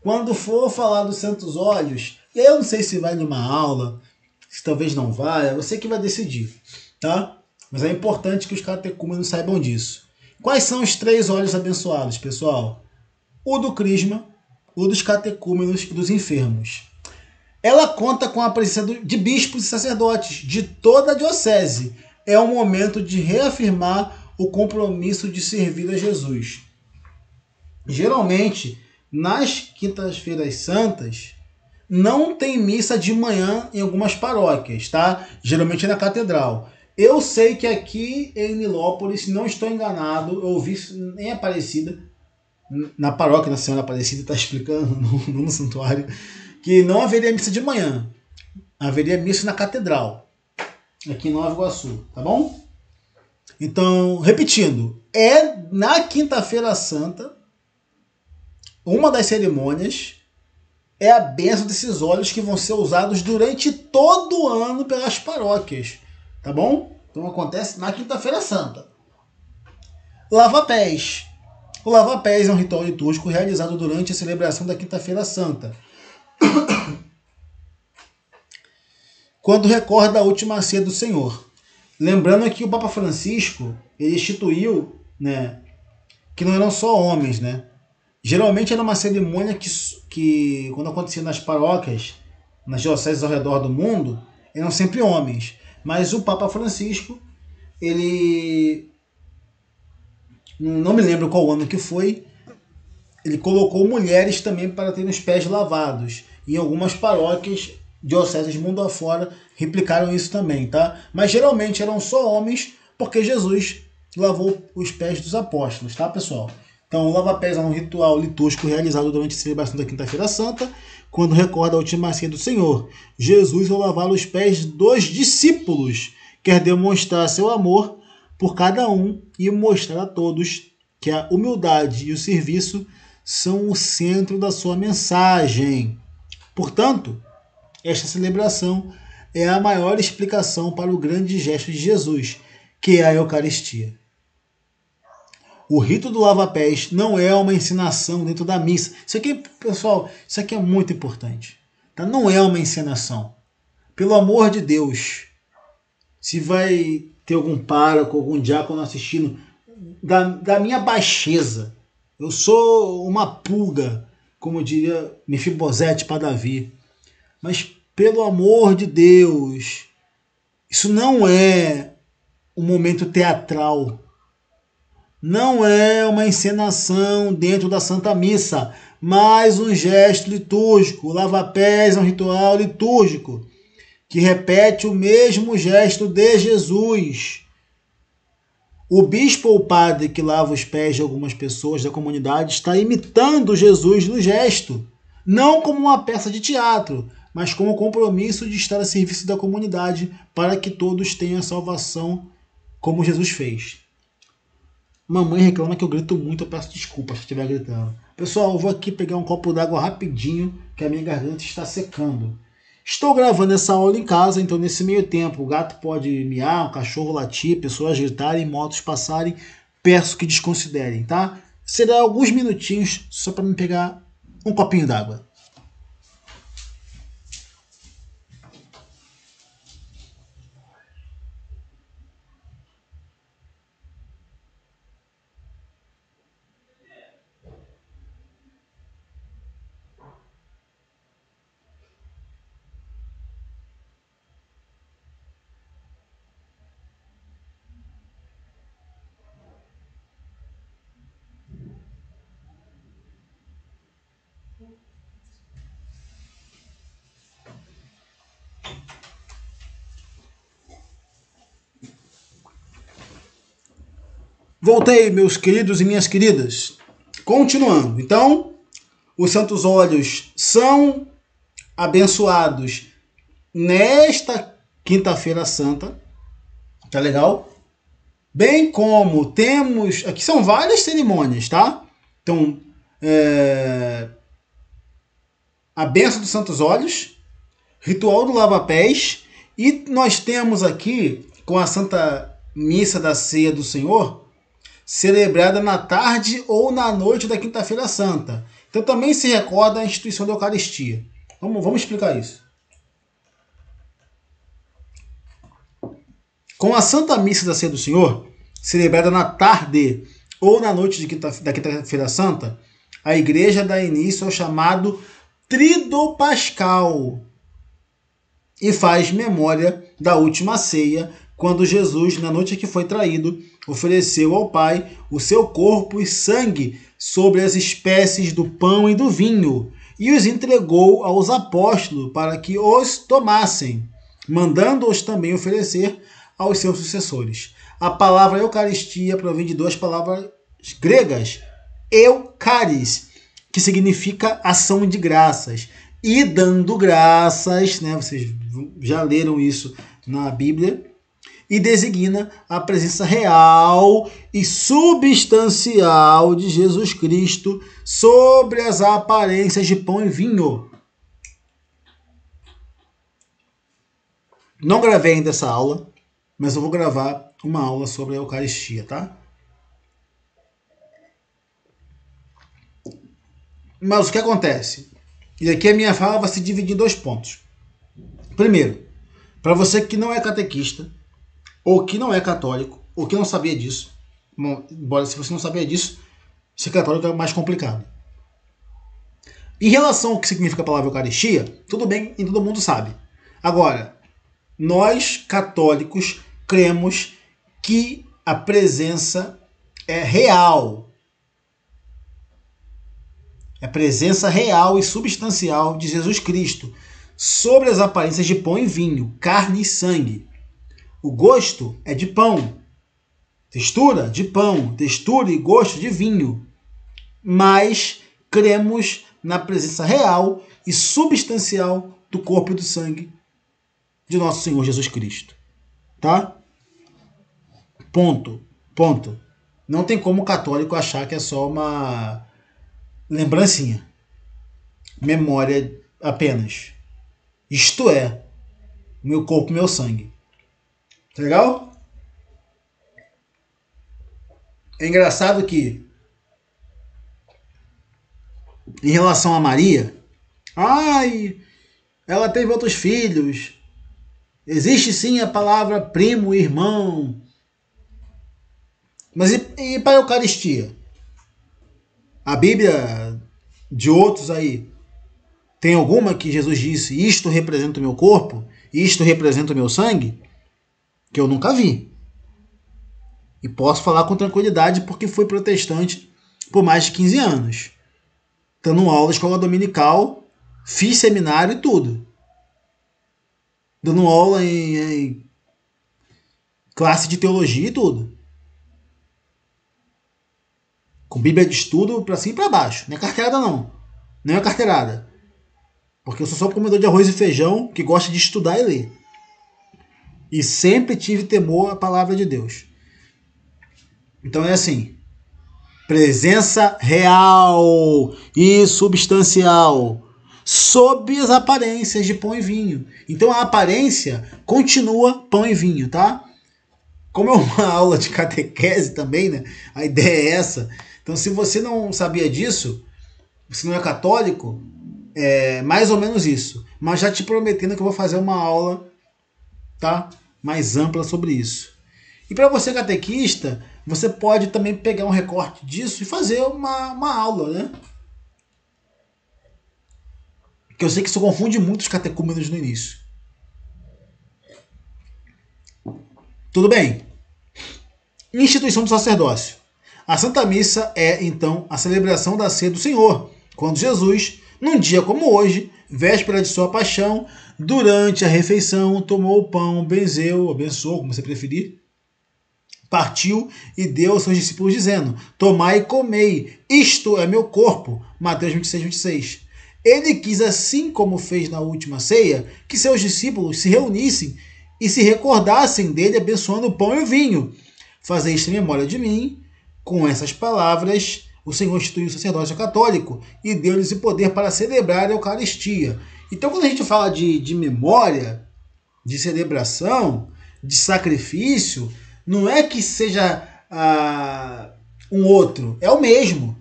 Speaker 1: quando for falar dos santos óleos, eu não sei se vai numa aula, se talvez não vá, é você que vai decidir, tá? Mas é importante que os catecúmenos saibam disso. Quais são os 3 óleos abençoados, pessoal? O do crisma, o dos catecúmenos e dos enfermos. Ela conta com a presença de bispos e sacerdotes de toda a diocese. É um momento de reafirmar o compromisso de servir a Jesus. Geralmente, nas quintas-feiras santas, não tem missa de manhã em algumas paróquias, tá? Geralmente é na catedral. Eu sei que aqui em Nilópolis, se não estou enganado, eu ouvi em Aparecida, na paróquia da Senhora Aparecida, está explicando no santuário, que não haveria missa de manhã. Haveria missa na catedral, aqui em Nova Iguaçu, tá bom? Então, repetindo, é na quinta-feira santa, uma das cerimônias é a bênção desses óleos que vão ser usados durante todo o ano pelas paróquias, tá bom? Então acontece na quinta-feira santa. Lava-pés. O lava-pés é um ritual litúrgico realizado durante a celebração da quinta-feira santa, quando recorda a última ceia do Senhor. Lembrando que o Papa Francisco, ele instituiu, né, que não eram só homens, né? Geralmente era uma cerimônia que quando acontecia nas paróquias, nas dioceses ao redor do mundo, eram sempre homens. Mas o Papa Francisco, ele, não me lembro qual ano que foi, ele colocou mulheres também para terem os pés lavados. E algumas paróquias, dioceses mundo afora, replicaram isso também, tá? Mas geralmente eram só homens, porque Jesus lavou os pés dos apóstolos, tá, pessoal? Então, o lava-pés é um ritual litúrgico realizado durante a celebração da Quinta-feira Santa, quando recorda a última ceia do Senhor. Jesus, ao lavar os pés dos discípulos, quer demonstrar seu amor por cada um e mostrar a todos que a humildade e o serviço são o centro da sua mensagem. Portanto, esta celebração é a maior explicação para o grande gesto de Jesus, que é a Eucaristia. O rito do lava-pés não é uma encenação dentro da missa. Isso aqui, pessoal, isso aqui é muito importante. Tá? Não é uma encenação. Pelo amor de Deus, se vai ter algum pároco, algum diácono assistindo, da minha baixeza, eu sou uma pulga, como diria Mefibosete para Davi. Mas, pelo amor de Deus, isso não é um momento teatral. Não é uma encenação dentro da Santa Missa, mas um gesto litúrgico. O lava-pés é um ritual litúrgico que repete o mesmo gesto de Jesus. O bispo ou padre que lava os pés de algumas pessoas da comunidade está imitando Jesus no gesto, não como uma peça de teatro, mas como compromisso de estar a serviço da comunidade para que todos tenham a salvação como Jesus fez. Mamãe reclama que eu grito muito, eu peço desculpa se estiver gritando. Pessoal, eu vou aqui pegar um copo d'água rapidinho, que a minha garganta está secando. Estou gravando essa aula em casa, então nesse meio tempo o gato pode miar, o cachorro latir, pessoas gritarem, motos passarem. Peço que desconsiderem, tá? será alguns minutinhos só para me pegar um copinho d'água. Voltei, meus queridos e minhas queridas. Continuando. Então, os santos óleos são abençoados nesta quinta-feira santa. Tá legal? Bem como temos... Aqui são várias cerimônias, tá? Então, a bênção dos santos óleos, ritual do lava-pés, e nós temos aqui, com a Santa Missa da Ceia do Senhor, celebrada na tarde ou na noite da Quinta-feira Santa. Então também se recorda a instituição da Eucaristia. Vamos explicar isso. Com a Santa Missa da Ceia do Senhor, celebrada na tarde ou na noite da Quinta-feira Santa, a Igreja dá início ao chamado Tríduo Pascal e faz memória da última ceia, quando Jesus, na noite que foi traído, ofereceu ao Pai o seu corpo e sangue sobre as espécies do pão e do vinho, e os entregou aos apóstolos para que os tomassem, mandando-os também oferecer aos seus sucessores. A palavra Eucaristia provém de duas palavras gregas, eucaris, que significa ação de graças, e dando graças, né, vocês já leram isso na Bíblia, e designa a presença real e substancial de Jesus Cristo sobre as aparências de pão e vinho. Não gravei ainda essa aula, mas eu vou gravar uma aula sobre a Eucaristia, tá? Mas o que acontece? E aqui a minha fala vai se dividir em dois pontos. Primeiro, para você que não é catequista, ou que não é católico, ou que não sabia disso, embora se você não sabia disso, ser católico é mais complicado. Em relação ao que significa a palavra Eucaristia, tudo bem e todo mundo sabe. Agora, nós católicos cremos que a presença é real. É a presença real e substancial de Jesus Cristo sobre as aparências de pão e vinho, carne e sangue. O gosto é de pão, textura de pão, textura e gosto de vinho. Mas cremos na presença real e substancial do corpo e do sangue de nosso Senhor Jesus Cristo. Tá? Ponto. Não tem como o católico achar que é só uma lembrancinha. Memória apenas. Isto é, meu corpo e meu sangue. Tá legal? É engraçado que, em relação a Maria, ela teve outros filhos. Existe sim a palavra primo, irmão. Mas e para a Eucaristia? A Bíblia de outros aí, tem alguma que Jesus disse, isto representa o meu corpo, isto representa o meu sangue? Que eu nunca vi. E posso falar com tranquilidade porque fui protestante por mais de 15 anos. Dando aula de escola dominical, fiz seminário e tudo. Dando aula em classe de teologia e tudo. Com Bíblia de estudo para cima e para baixo. Não é carteirada não. Não é carteirada. Porque eu sou só um comedor de arroz e feijão que gosta de estudar e ler. E sempre tive temor à palavra de Deus. Então é assim. Presença real e substancial sob as aparências de pão e vinho. Então a aparência continua pão e vinho, tá? Como é uma aula de catequese também, né? A ideia é essa. Então, se você não sabia disso, você não é católico, é mais ou menos isso. Mas já te prometendo que eu vou fazer uma aula, tá, mais ampla sobre isso. E para você catequista, você pode também pegar um recorte disso e fazer uma aula, né? Que eu sei que isso confunde muito os catecúmenos no início. Tudo bem? Instituição do sacerdócio. A Santa Missa é, então, a celebração da ceia do Senhor, quando Jesus, num dia como hoje, véspera de sua paixão, durante a refeição, tomou o pão, benzeu, abençoou, como você preferir, partiu e deu aos seus discípulos, dizendo: tomai e comei, isto é meu corpo. Mateus 26, 26. Ele quis, assim como fez na última ceia, que seus discípulos se reunissem e se recordassem dele abençoando o pão e o vinho. Fazei isto em memória de mim. Com essas palavras, o Senhor instituiu o sacerdócio católico e deu-lhes o poder para celebrar a Eucaristia. Então, quando a gente fala de memória, de celebração, de sacrifício, não é que seja um outro, é o mesmo.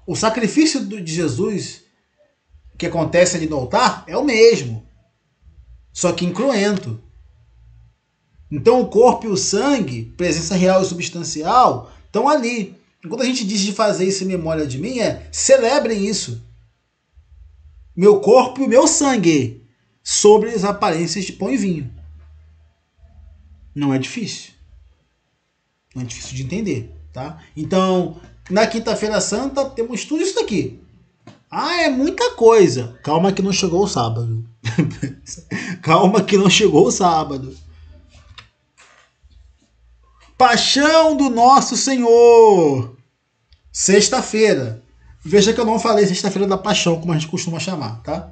Speaker 1: O sacrifício de Jesus que acontece ali no altar é o mesmo, só que incruento. Então o corpo e o sangue, presença real e substancial, estão ali. Quando a gente diz de fazer isso em memória de mim, celebrem isso. Meu corpo e o meu sangue, sobre as aparências de pão e vinho. Não é difícil. Não é difícil de entender, tá? Então, na Quinta-feira Santa, temos tudo isso daqui. É muita coisa. Calma que não chegou o sábado. Calma que não chegou o sábado. Paixão do Nosso Senhor. Sexta-feira. Veja que eu não falei Sexta-feira da Paixão, como a gente costuma chamar, tá?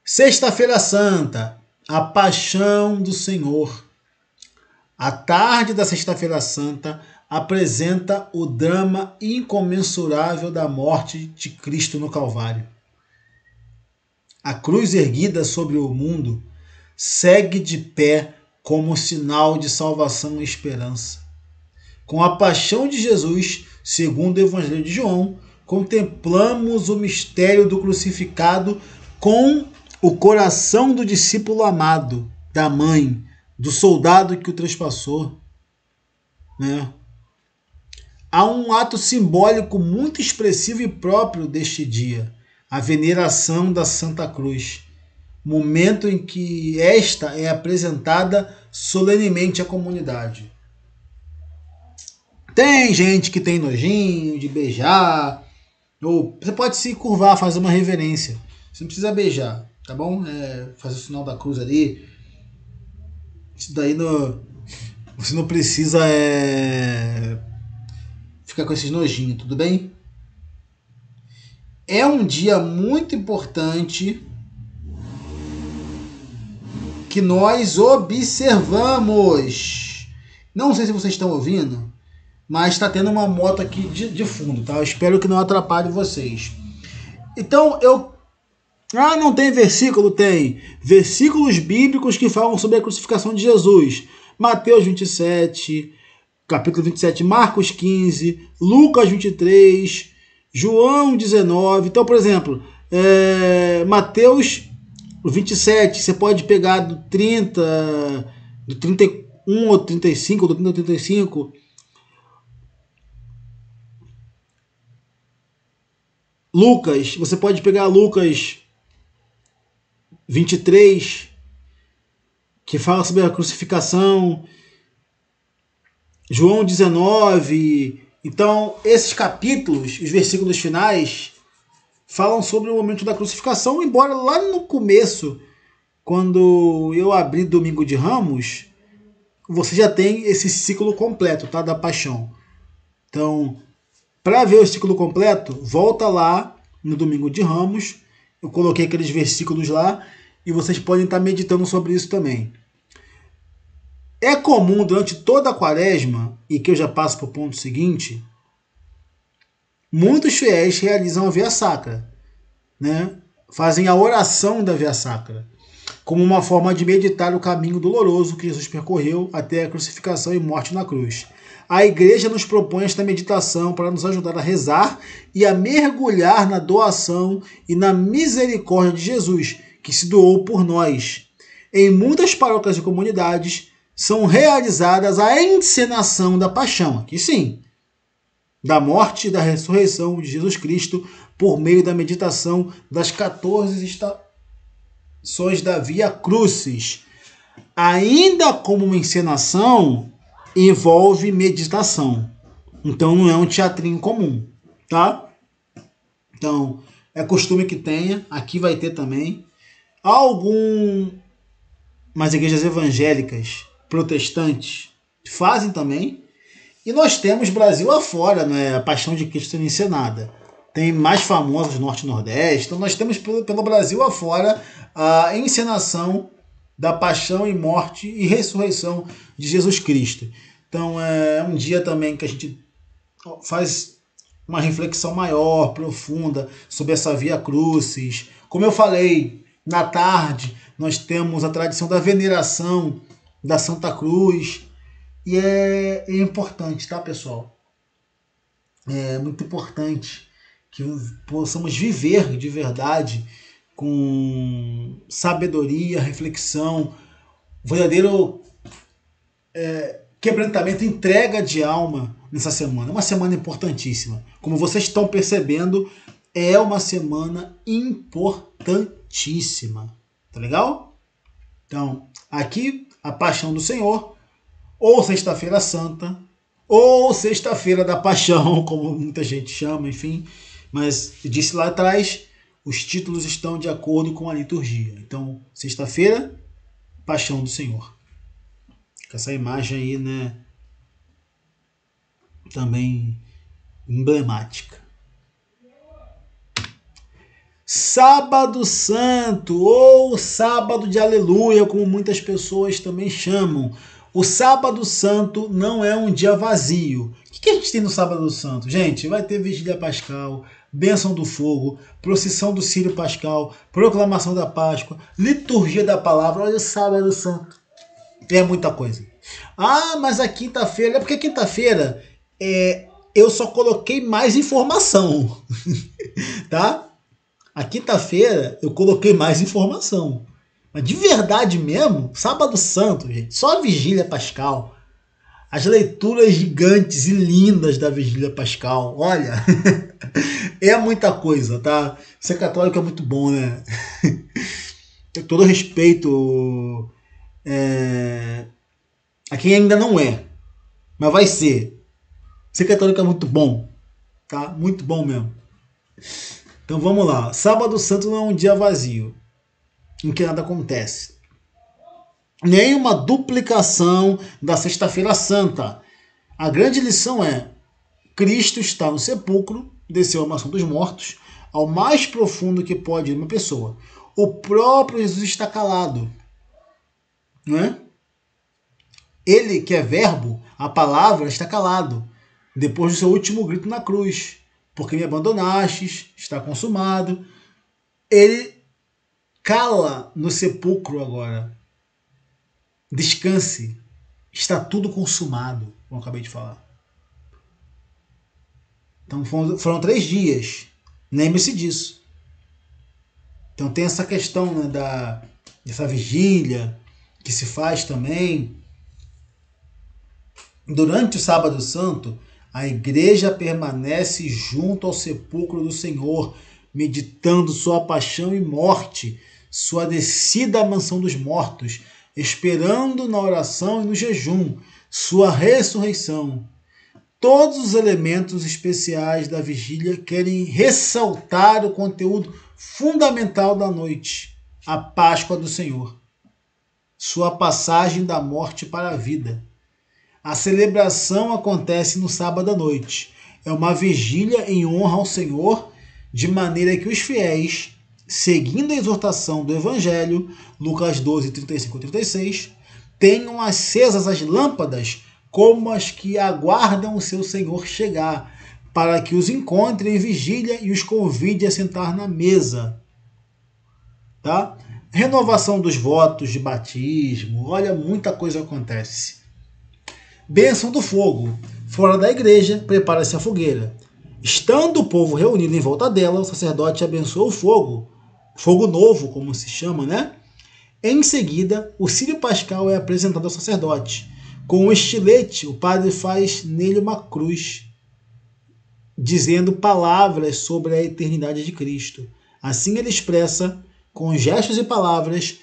Speaker 1: Sexta-feira Santa. A Paixão do Senhor. A tarde da Sexta-feira Santa apresenta o drama incomensurável da morte de Cristo no Calvário. A cruz erguida sobre o mundo segue de pé como sinal de salvação e esperança. Com a paixão de Jesus, segundo o Evangelho de João, contemplamos o mistério do crucificado com o coração do discípulo amado, da mãe, do soldado que o trespassou. Né? Há um ato simbólico muito expressivo e próprio deste dia, a veneração da Santa Cruz, momento em que esta é apresentada solenemente à comunidade. Tem gente que tem nojinho de beijar, ou você pode se curvar, fazer uma reverência. Você não precisa beijar, tá bom? Fazer o sinal da cruz ali. Isso daí você não precisa ficar com esses nojinhos, tudo bem? É um dia muito importante que nós observamos. Não sei se vocês estão ouvindo, mas está tendo uma moto aqui de fundo, tá? Eu espero que não atrapalhe vocês. Então, não tem versículo? Tem. Versículos bíblicos que falam sobre a crucificação de Jesus. Mateus 27, capítulo 27, Marcos 15, Lucas 23, João 19. Então, por exemplo, Mateus 27, você pode pegar do 30, do 31 ou 35, do 30 ao 35. Lucas, você pode pegar Lucas 23, que fala sobre a crucificação. João 19. Então, esses capítulos, os versículos finais, falam sobre o momento da crucificação, embora lá no começo, quando eu abri Domingo de Ramos, você já tem esse ciclo completo, tá? Da paixão. Então, para ver o ciclo completo, volta lá no Domingo de Ramos. Eu coloquei aqueles versículos lá e vocês podem estar meditando sobre isso também. É comum durante toda a quaresma, e que eu já passo para o ponto seguinte, muitos fiéis realizam a Via Sacra, né? Fazem a oração da Via Sacra. como uma forma de meditar o caminho doloroso que Jesus percorreu até a crucificação e morte na cruz. A igreja nos propõe esta meditação para nos ajudar a rezar e a mergulhar na doação e na misericórdia de Jesus, que se doou por nós. Em muitas paróquias e comunidades são realizadas a encenação da paixão, aqui sim, da morte e da ressurreição de Jesus Cristo por meio da meditação das 14 estações da Via Crucis. Ainda como uma encenação, envolve meditação. Então não é um teatrinho comum, tá? Então, é costume que tenha, aqui vai ter também. Algumas igrejas evangélicas, protestantes, fazem também. E nós temos Brasil afora, né? A Paixão de Cristo sendo encenada. Tem mais famosos Norte e Nordeste. Então nós temos pelo Brasil afora a encenação da paixão e morte e ressurreição de Jesus Cristo. Então é um dia também que a gente faz uma reflexão maior, profunda, sobre essa Via Crucis. Como eu falei, na tarde nós temos a tradição da veneração da Santa Cruz. E é importante, tá, pessoal? É muito importante que possamos viver de verdade com sabedoria, reflexão, verdadeiro quebrantamento, entrega de alma nessa semana. É uma semana importantíssima. Como vocês estão percebendo, é uma semana importantíssima. Tá legal? Então, aqui, a Paixão do Senhor, ou Sexta-feira Santa, ou Sexta-feira da Paixão, como muita gente chama, enfim. Mas eu disse lá atrás, os títulos estão de acordo com a liturgia. Então, Sexta-feira, Paixão do Senhor. Com essa imagem aí, né, também emblemática. Sábado Santo, ou Sábado de Aleluia, como muitas pessoas também chamam. O Sábado Santo não é um dia vazio. O que a gente tem no Sábado Santo? Gente, vai ter Vigília Pascal, Bênção do Fogo, Procissão do Círio Pascal, Proclamação da Páscoa, Liturgia da Palavra. Olha o Sábado Santo. É muita coisa. Ah, mas a quinta-feira... É porque quinta-feira eu só coloquei mais informação. Tá? A quinta-feira eu coloquei mais informação. Mas de verdade mesmo, Sábado Santo, gente, só a Vigília Pascal. As leituras gigantes e lindas da Vigília Pascal. Olha, é muita coisa, tá? Ser católico é muito bom, né? Com todo respeito a quem ainda não é, mas vai ser. Ser católico é muito bom, tá? Muito bom mesmo. Então vamos lá. Sábado Santo não é um dia vazio, em que nada acontece. Nem uma duplicação da Sexta-feira Santa. A grande lição é: Cristo está no sepulcro, desceu à mansão dos mortos, ao mais profundo que pode ir uma pessoa. O próprio Jesus está calado. Não é? Ele, que é verbo, a palavra, está calado, depois do seu último grito na cruz. Porque me abandonastes, está consumado. Ele cala no sepulcro agora. Descanse. Está tudo consumado, como eu acabei de falar. Então foram 3 dias. Lembre-se disso. Então tem essa questão, né, dessa vigília que se faz também. Durante o Sábado Santo, a igreja permanece junto ao sepulcro do Senhor, meditando sua paixão e morte, sua descida à mansão dos mortos, esperando na oração e no jejum, sua ressurreição. Todos os elementos especiais da vigília querem ressaltar o conteúdo fundamental da noite, a Páscoa do Senhor, sua passagem da morte para a vida. A celebração acontece no sábado à noite. É uma vigília em honra ao Senhor, de maneira que os fiéis, seguindo a exortação do Evangelho, Lucas 12, 35 e 36, tenham acesas as lâmpadas como as que aguardam o seu Senhor chegar, para que os encontre em vigília e os convide a sentar na mesa. Tá? renovação dos votos de batismo, olha, muita coisa acontece. Bênção do fogo. Fora da igreja, prepara-se a fogueira. Estando o povo reunido em volta dela, o sacerdote abençoa o fogo novo, como se chama, né? Em seguida, o círio pascal é apresentado ao sacerdote. Com um estilete, o padre faz nele uma cruz, dizendo palavras sobre a eternidade de Cristo. Assim ele expressa, com gestos e palavras,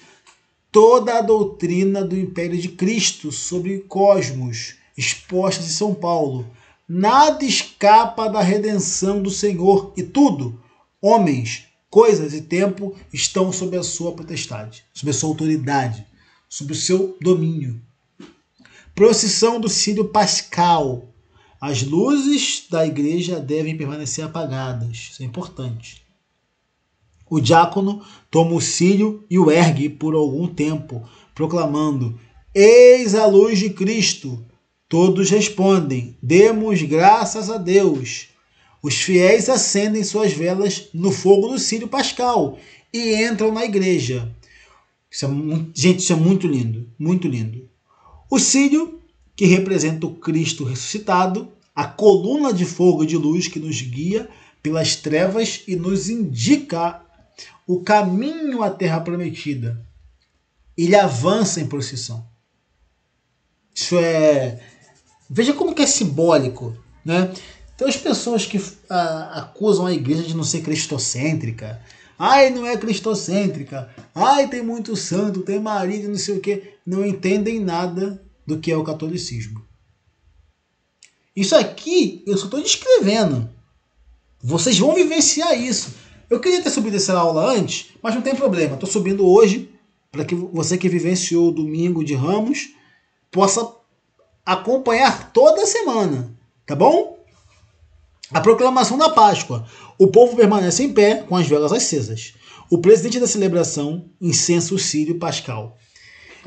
Speaker 1: toda a doutrina do Império de Cristo sobre cosmos, expostas em São Paulo. Nada escapa da redenção do Senhor e tudo, homens, coisas e tempo, estão sob a sua potestade, sob a sua autoridade, sob o seu domínio. Procissão do círio pascal. As luzes da igreja devem permanecer apagadas. Isso é importante. O diácono toma o círio e o ergue por algum tempo, proclamando: Eis a luz de Cristo. Todos respondem: Demos graças a Deus. Os fiéis acendem suas velas no fogo do círio pascal e entram na igreja. Gente, isso é muito lindo, muito lindo. O círio, que representa o Cristo ressuscitado, a coluna de fogo e de luz que nos guia pelas trevas e nos indica o caminho à terra prometida. Ele avança em procissão. Isso é... Veja como que é simbólico, né? Então as pessoas que acusam a igreja de não ser cristocêntrica, ai, não é cristocêntrica, ai, tem muito santo, tem Maria, não sei o quê, não entendem nada do que é o catolicismo. Isso aqui eu só estou descrevendo. Vocês vão vivenciar isso. Eu queria ter subido essa aula antes, mas não tem problema. Estou subindo hoje para que você que vivenciou o domingo de Ramos possa acompanhar toda a semana, tá bom? A proclamação da Páscoa. O povo permanece em pé com as velas acesas. O presidente da celebração incensa o círio pascal.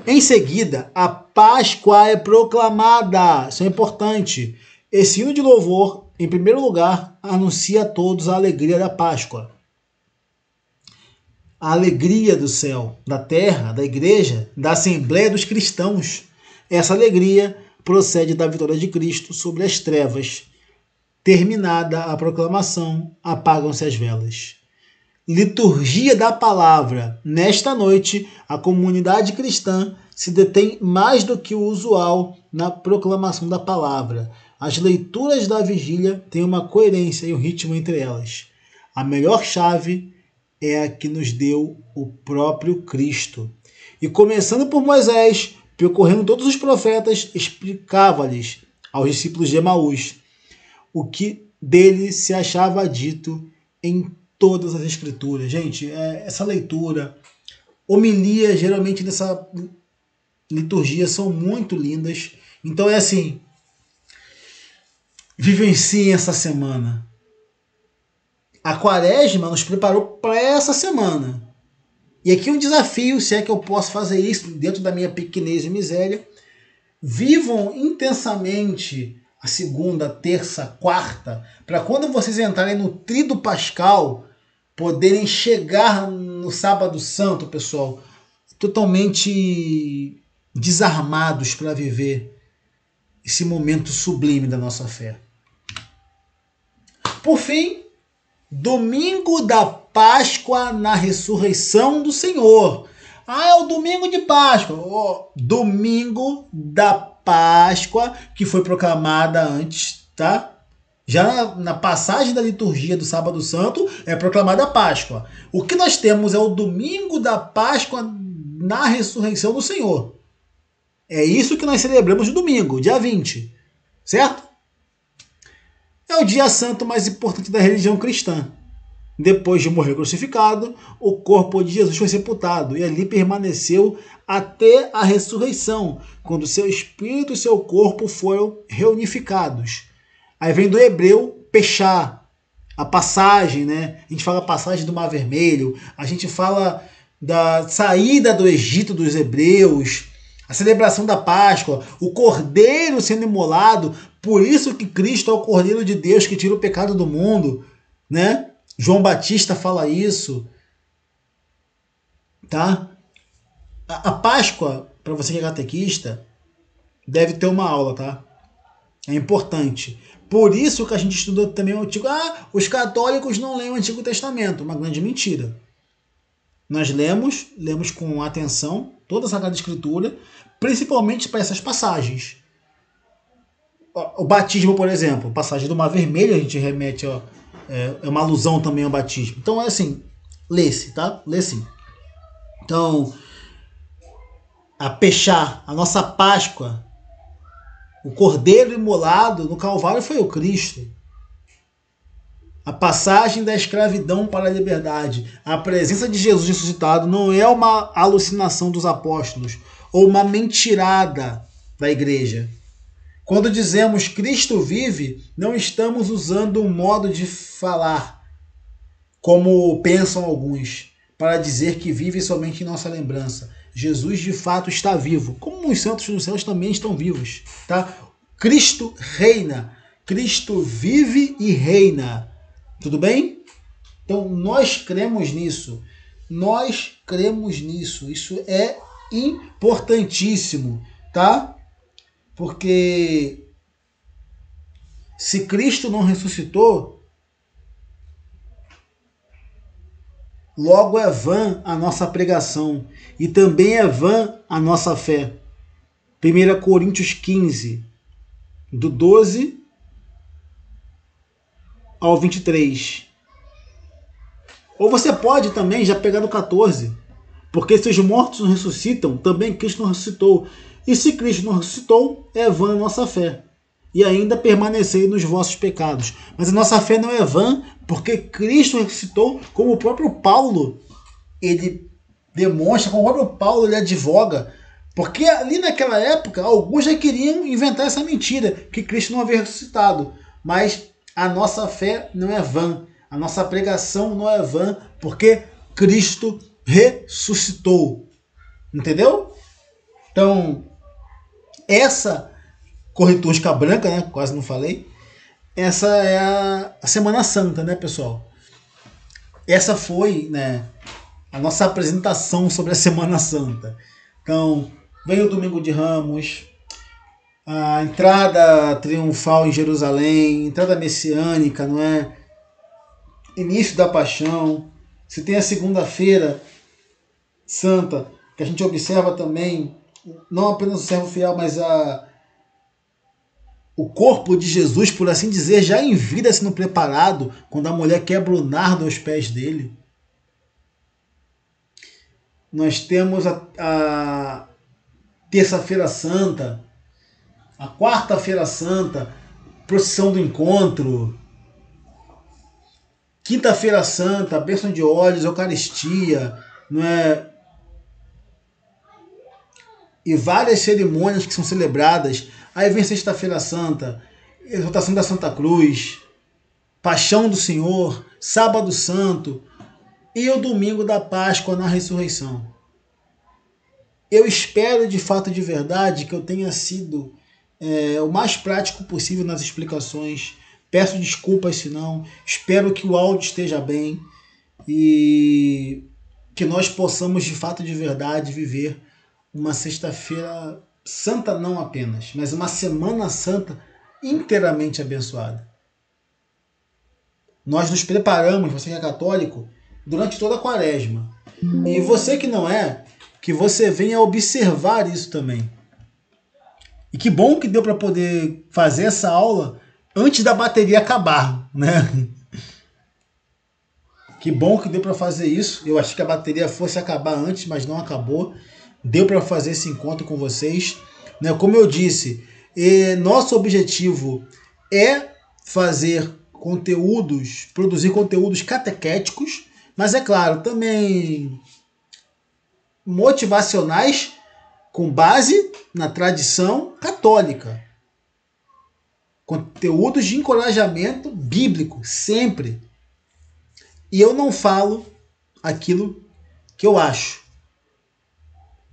Speaker 1: Em seguida, a Páscoa é proclamada. Isso é importante. Esse hino de louvor, em primeiro lugar, anuncia a todos a alegria da Páscoa. A alegria do céu, da terra, da igreja, da Assembleia dos Cristãos. Essa alegria procede da vitória de Cristo sobre as trevas. Terminada a proclamação, apagam-se as velas. Liturgia da palavra. Nesta noite, a comunidade cristã se detém mais do que o usual na proclamação da palavra. As leituras da vigília têm uma coerência e um ritmo entre elas. A melhor chave é a que nos deu o próprio Cristo. E começando por Moisés, percorrendo todos os profetas, explicava-lhes aos discípulos de Emaús o que dele se achava dito em todas as escrituras. Gente, essa leitura, homilia, geralmente nessa liturgia, são muito lindas. Então é assim, vivenciem essa semana. A Quaresma nos preparou para essa semana. E aqui um desafio, se é que eu posso fazer isso dentro da minha pequenez e miséria. Vivam intensamente a segunda, terça, quarta, para quando vocês entrarem no Tríduo Pascal, poderem chegar no Sábado Santo, pessoal, totalmente desarmados para viver esse momento sublime da nossa fé. Por fim, domingo da Páscoa na ressurreição do Senhor. Ah, é o domingo de Páscoa. Oh, domingo da Páscoa, que foi proclamada antes, tá? Já na passagem da liturgia do Sábado Santo é proclamada a Páscoa. O que nós temos é o domingo da Páscoa na ressurreição do Senhor. É isso que nós celebramos no domingo, dia 20, certo? É o dia santo mais importante da religião cristã. Depois de morrer crucificado, o corpo de Jesus foi sepultado e ali permaneceu até a ressurreição, quando seu espírito e seu corpo foram reunificados. Aí vem do hebreu pechá, a passagem, né? A gente fala a passagem do Mar Vermelho, a gente fala da saída do Egito dos hebreus, a celebração da Páscoa, o cordeiro sendo imolado, por isso que Cristo é o Cordeiro de Deus que tira o pecado do mundo, né? João Batista fala isso, tá? A Páscoa, para você que é catequista, deve ter uma aula, tá? É importante. Por isso que a gente estudou também o Antigo. Os católicos não leem o Antigo Testamento. Uma grande mentira. Nós lemos com atenção toda a Sagrada Escritura, principalmente para essas passagens. O batismo, por exemplo, passagem do Mar Vermelho, a gente remete, é uma alusão também ao batismo. Então é assim, lê-se, tá? Lê sim. Então, a Peixá, a nossa Páscoa, o Cordeiro imolado no Calvário foi o Cristo. A passagem da escravidão para a liberdade, a presença de Jesus ressuscitado não é uma alucinação dos apóstolos ou uma mentirada da igreja. Quando dizemos Cristo vive, não estamos usando um modo de falar, como pensam alguns, para dizer que vive somente em nossa lembrança. Jesus de fato está vivo, como os santos dos céus também estão vivos. Tá? Cristo reina, Cristo vive e reina. Tudo bem? Então nós cremos nisso. Nós cremos nisso. Isso é importantíssimo, tá? Porque se Cristo não ressuscitou, logo é vã a nossa pregação e também é vã a nossa fé. 1 Coríntios 15, do 12 ao 23. Ou você pode também já pegar no 14. Porque se os mortos não ressuscitam, também Cristo não ressuscitou. E se Cristo não ressuscitou, é vã a nossa fé. E ainda permanecei nos vossos pecados. Mas a nossa fé não é vã, porque Cristo ressuscitou, como o próprio Paulo, ele demonstra, como o próprio Paulo ele advoga. Porque ali naquela época, alguns já queriam inventar essa mentira, que Cristo não havia ressuscitado. Mas a nossa fé não é vã. A nossa pregação não é vã, porque Cristo ressuscitou. Entendeu? Então, essa corretosca branca, né? Quase não falei. Essa é a Semana Santa, né, pessoal? Essa foi, né, a nossa apresentação sobre a Semana Santa. Então, veio o Domingo de Ramos, a entrada triunfal em Jerusalém, entrada messiânica, não é? Início da Paixão. Se tem a Segunda-feira Santa, que a gente observa também, não apenas o servo fiel, mas o corpo de Jesus, por assim dizer, já em vida sendo preparado, quando a mulher quebra o nardo aos pés dele. Nós temos a Terça-feira Santa, a Quarta-feira Santa, Procissão do Encontro, Quinta-feira Santa, Bênção de Óleos, Eucaristia, não é? E várias cerimônias que são celebradas. Aí vem Sexta-feira Santa, Exaltação da Santa Cruz, Paixão do Senhor, Sábado Santo e o Domingo da Páscoa na Ressurreição. Eu espero de fato, de verdade, que eu tenha sido o mais prático possível nas explicações. Peço desculpas se não. Espero que o áudio esteja bem e que nós possamos de fato, de verdade, viver uma Sexta-feira Santa não apenas, mas uma Semana Santa inteiramente abençoada. Nós nos preparamos, você que é católico, durante toda a Quaresma. E você que não é, que você venha observar isso também. E que bom que deu para poder fazer essa aula antes da bateria acabar, né? Que bom que deu para fazer isso. Eu achei que a bateria fosse acabar antes, mas não acabou. Deu para fazer esse encontro com vocês. Né? Como eu disse, nosso objetivo é fazer conteúdos, produzir conteúdos catequéticos, mas é claro, também motivacionais com base na tradição católica. Conteúdos de encorajamento bíblico, sempre. E eu não falo aquilo que eu acho.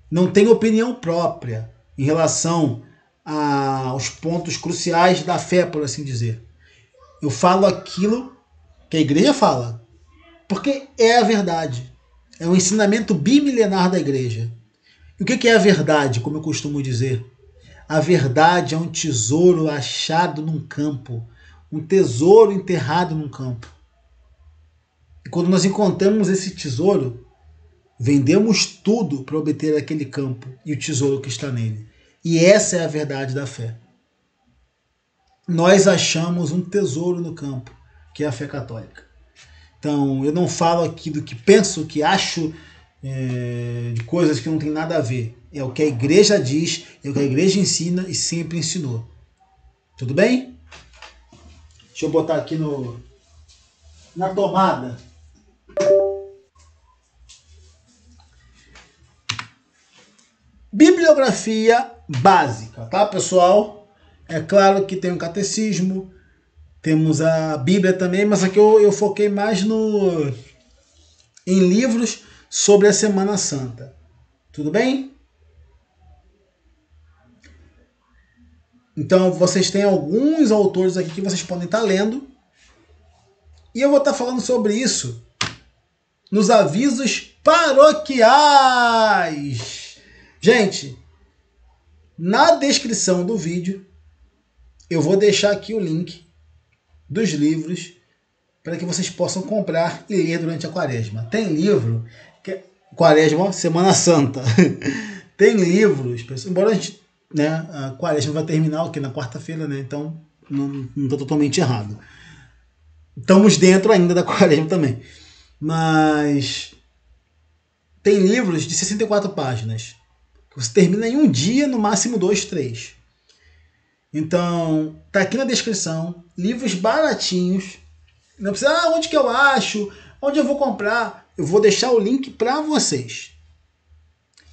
Speaker 1: Não tenho opinião própria em relação aos pontos cruciais da fé, por assim dizer. Eu falo aquilo que a igreja fala, porque é a verdade. É um ensinamento bimilenar da igreja. E o que é a verdade, como eu costumo dizer? A verdade é um tesouro achado num campo, um tesouro enterrado num campo. E quando nós encontramos esse tesouro, vendemos tudo para obter aquele campo e o tesouro que está nele. E essa é a verdade da fé. Nós achamos um tesouro no campo, que é a fé católica. Então, eu não falo aqui do que penso, que acho, de coisas que não tem nada a ver. É o que a igreja diz, é o que a igreja ensina e sempre ensinou. Tudo bem? Deixa eu botar aqui na tomada. Bibliografia básica, tá, pessoal? É claro que tem o catecismo, temos a Bíblia também, mas aqui eu foquei mais em livros sobre a Semana Santa. Tudo bem? Então, vocês têm alguns autores aqui que vocês podem estar lendo. E eu vou estar falando sobre isso nos avisos paroquiais. Gente, na descrição do vídeo, eu vou deixar aqui o link dos livros para que vocês possam comprar e ler durante a quaresma. Tem livro, quaresma, Semana Santa. Tem livros, embora a gente, a quaresma vai terminar aqui na quarta-feira, né? Então não estou totalmente errado. Estamos dentro ainda da quaresma também. Mas tem livros de 64 páginas. Que você termina em um dia, no máximo 2, 3. Então, tá aqui na descrição. Livros baratinhos. Não precisa, onde que eu acho? Onde eu vou comprar? Eu vou deixar o link para vocês.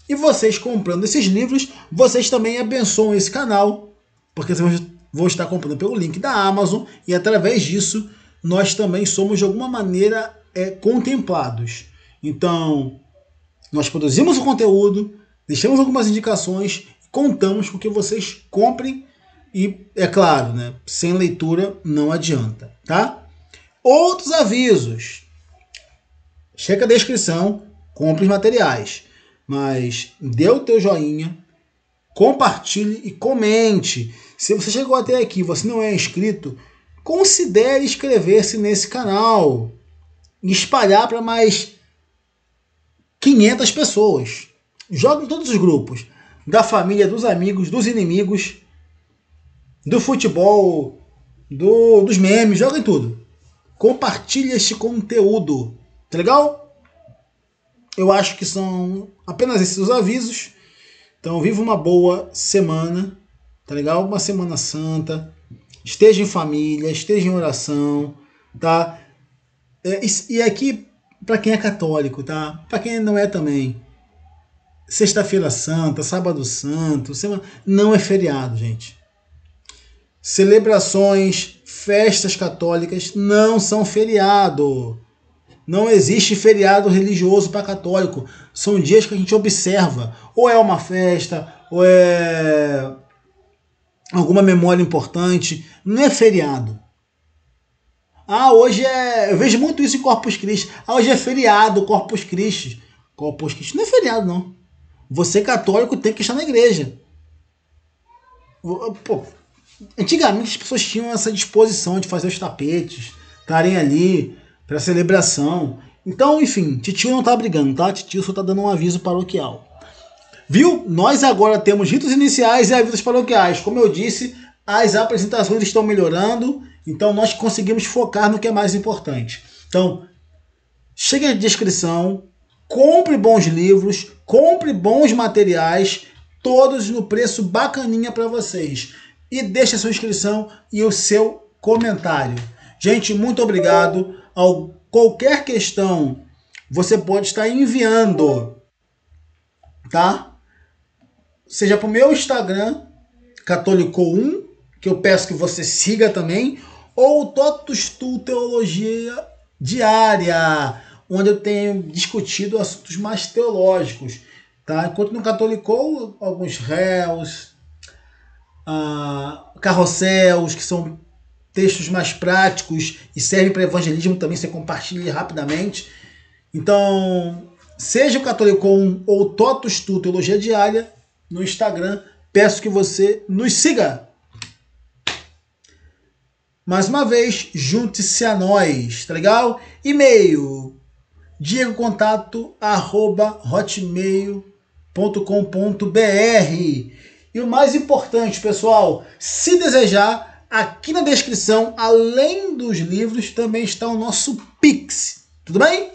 Speaker 1: E vocês comprando esses livros, vocês também abençoam esse canal. Porque vocês vão estar comprando pelo link da Amazon. E através disso, nós também somos de alguma maneira contemplados. Então, nós produzimos o conteúdo, deixamos algumas indicações, contamos com que vocês comprem e, é claro, né, sem leitura não adianta, tá? Outros avisos. Checa a descrição, compre os materiais, mas dê o teu joinha, compartilhe e comente. Se você chegou até aqui e você não é inscrito, considere inscrever-se nesse canal e espalhar para mais 500 pessoas. Joga em todos os grupos, da família, dos amigos, dos inimigos, do futebol, dos memes, joga em tudo. Compartilhe este conteúdo, tá legal? Eu acho que são apenas esses os avisos. Então, viva uma boa semana, tá legal? Uma Semana Santa. Esteja em família, esteja em oração, tá? E aqui, para quem é católico, tá? Para quem não é também. Sexta-feira Santa, Sábado Santo, não é feriado, gente. Celebrações, festas católicas não são feriado. Não existe feriado religioso para católico. São dias que a gente observa. Ou é uma festa, ou é alguma memória importante. Não é feriado. Hoje eu vejo muito isso em Corpus Christi. Hoje é feriado, Corpus Christi. Corpus Christi não é feriado, não. Você católico tem que estar na igreja. Pô, antigamente as pessoas tinham essa disposição de fazer os tapetes, estarem ali para celebração. Então, enfim, titio não tá brigando, tá? Titio só tá dando um aviso paroquial. Viu? Nós agora temos ritos iniciais e avisos paroquiais. Como eu disse, as apresentações estão melhorando, então nós conseguimos focar no que é mais importante. Então, chegue à descrição, compre bons livros, compre bons materiais, todos no preço bacaninha para vocês. E deixe a sua inscrição e o seu comentário. Gente, muito obrigado. Qualquer questão, você pode estar enviando, tá? Seja para o meu Instagram, Católico1, que eu peço que você siga também, ou Totus Tu Teologia Diária, onde eu tenho discutido assuntos mais teológicos, tá? Enquanto no Católico, alguns réus, carrosséus, que são textos mais práticos e servem para evangelismo também, você compartilha rapidamente. Então, Seja o Catolicon ou Totus Tu Teologia Diária no Instagram. Peço que você nos siga. Mais uma vez, junte-se a nós, tá legal? E-mail diegocontato@hotmail.com.br. E o mais importante, pessoal, se desejar, aqui na descrição, além dos livros, também está o nosso Pix. Tudo bem?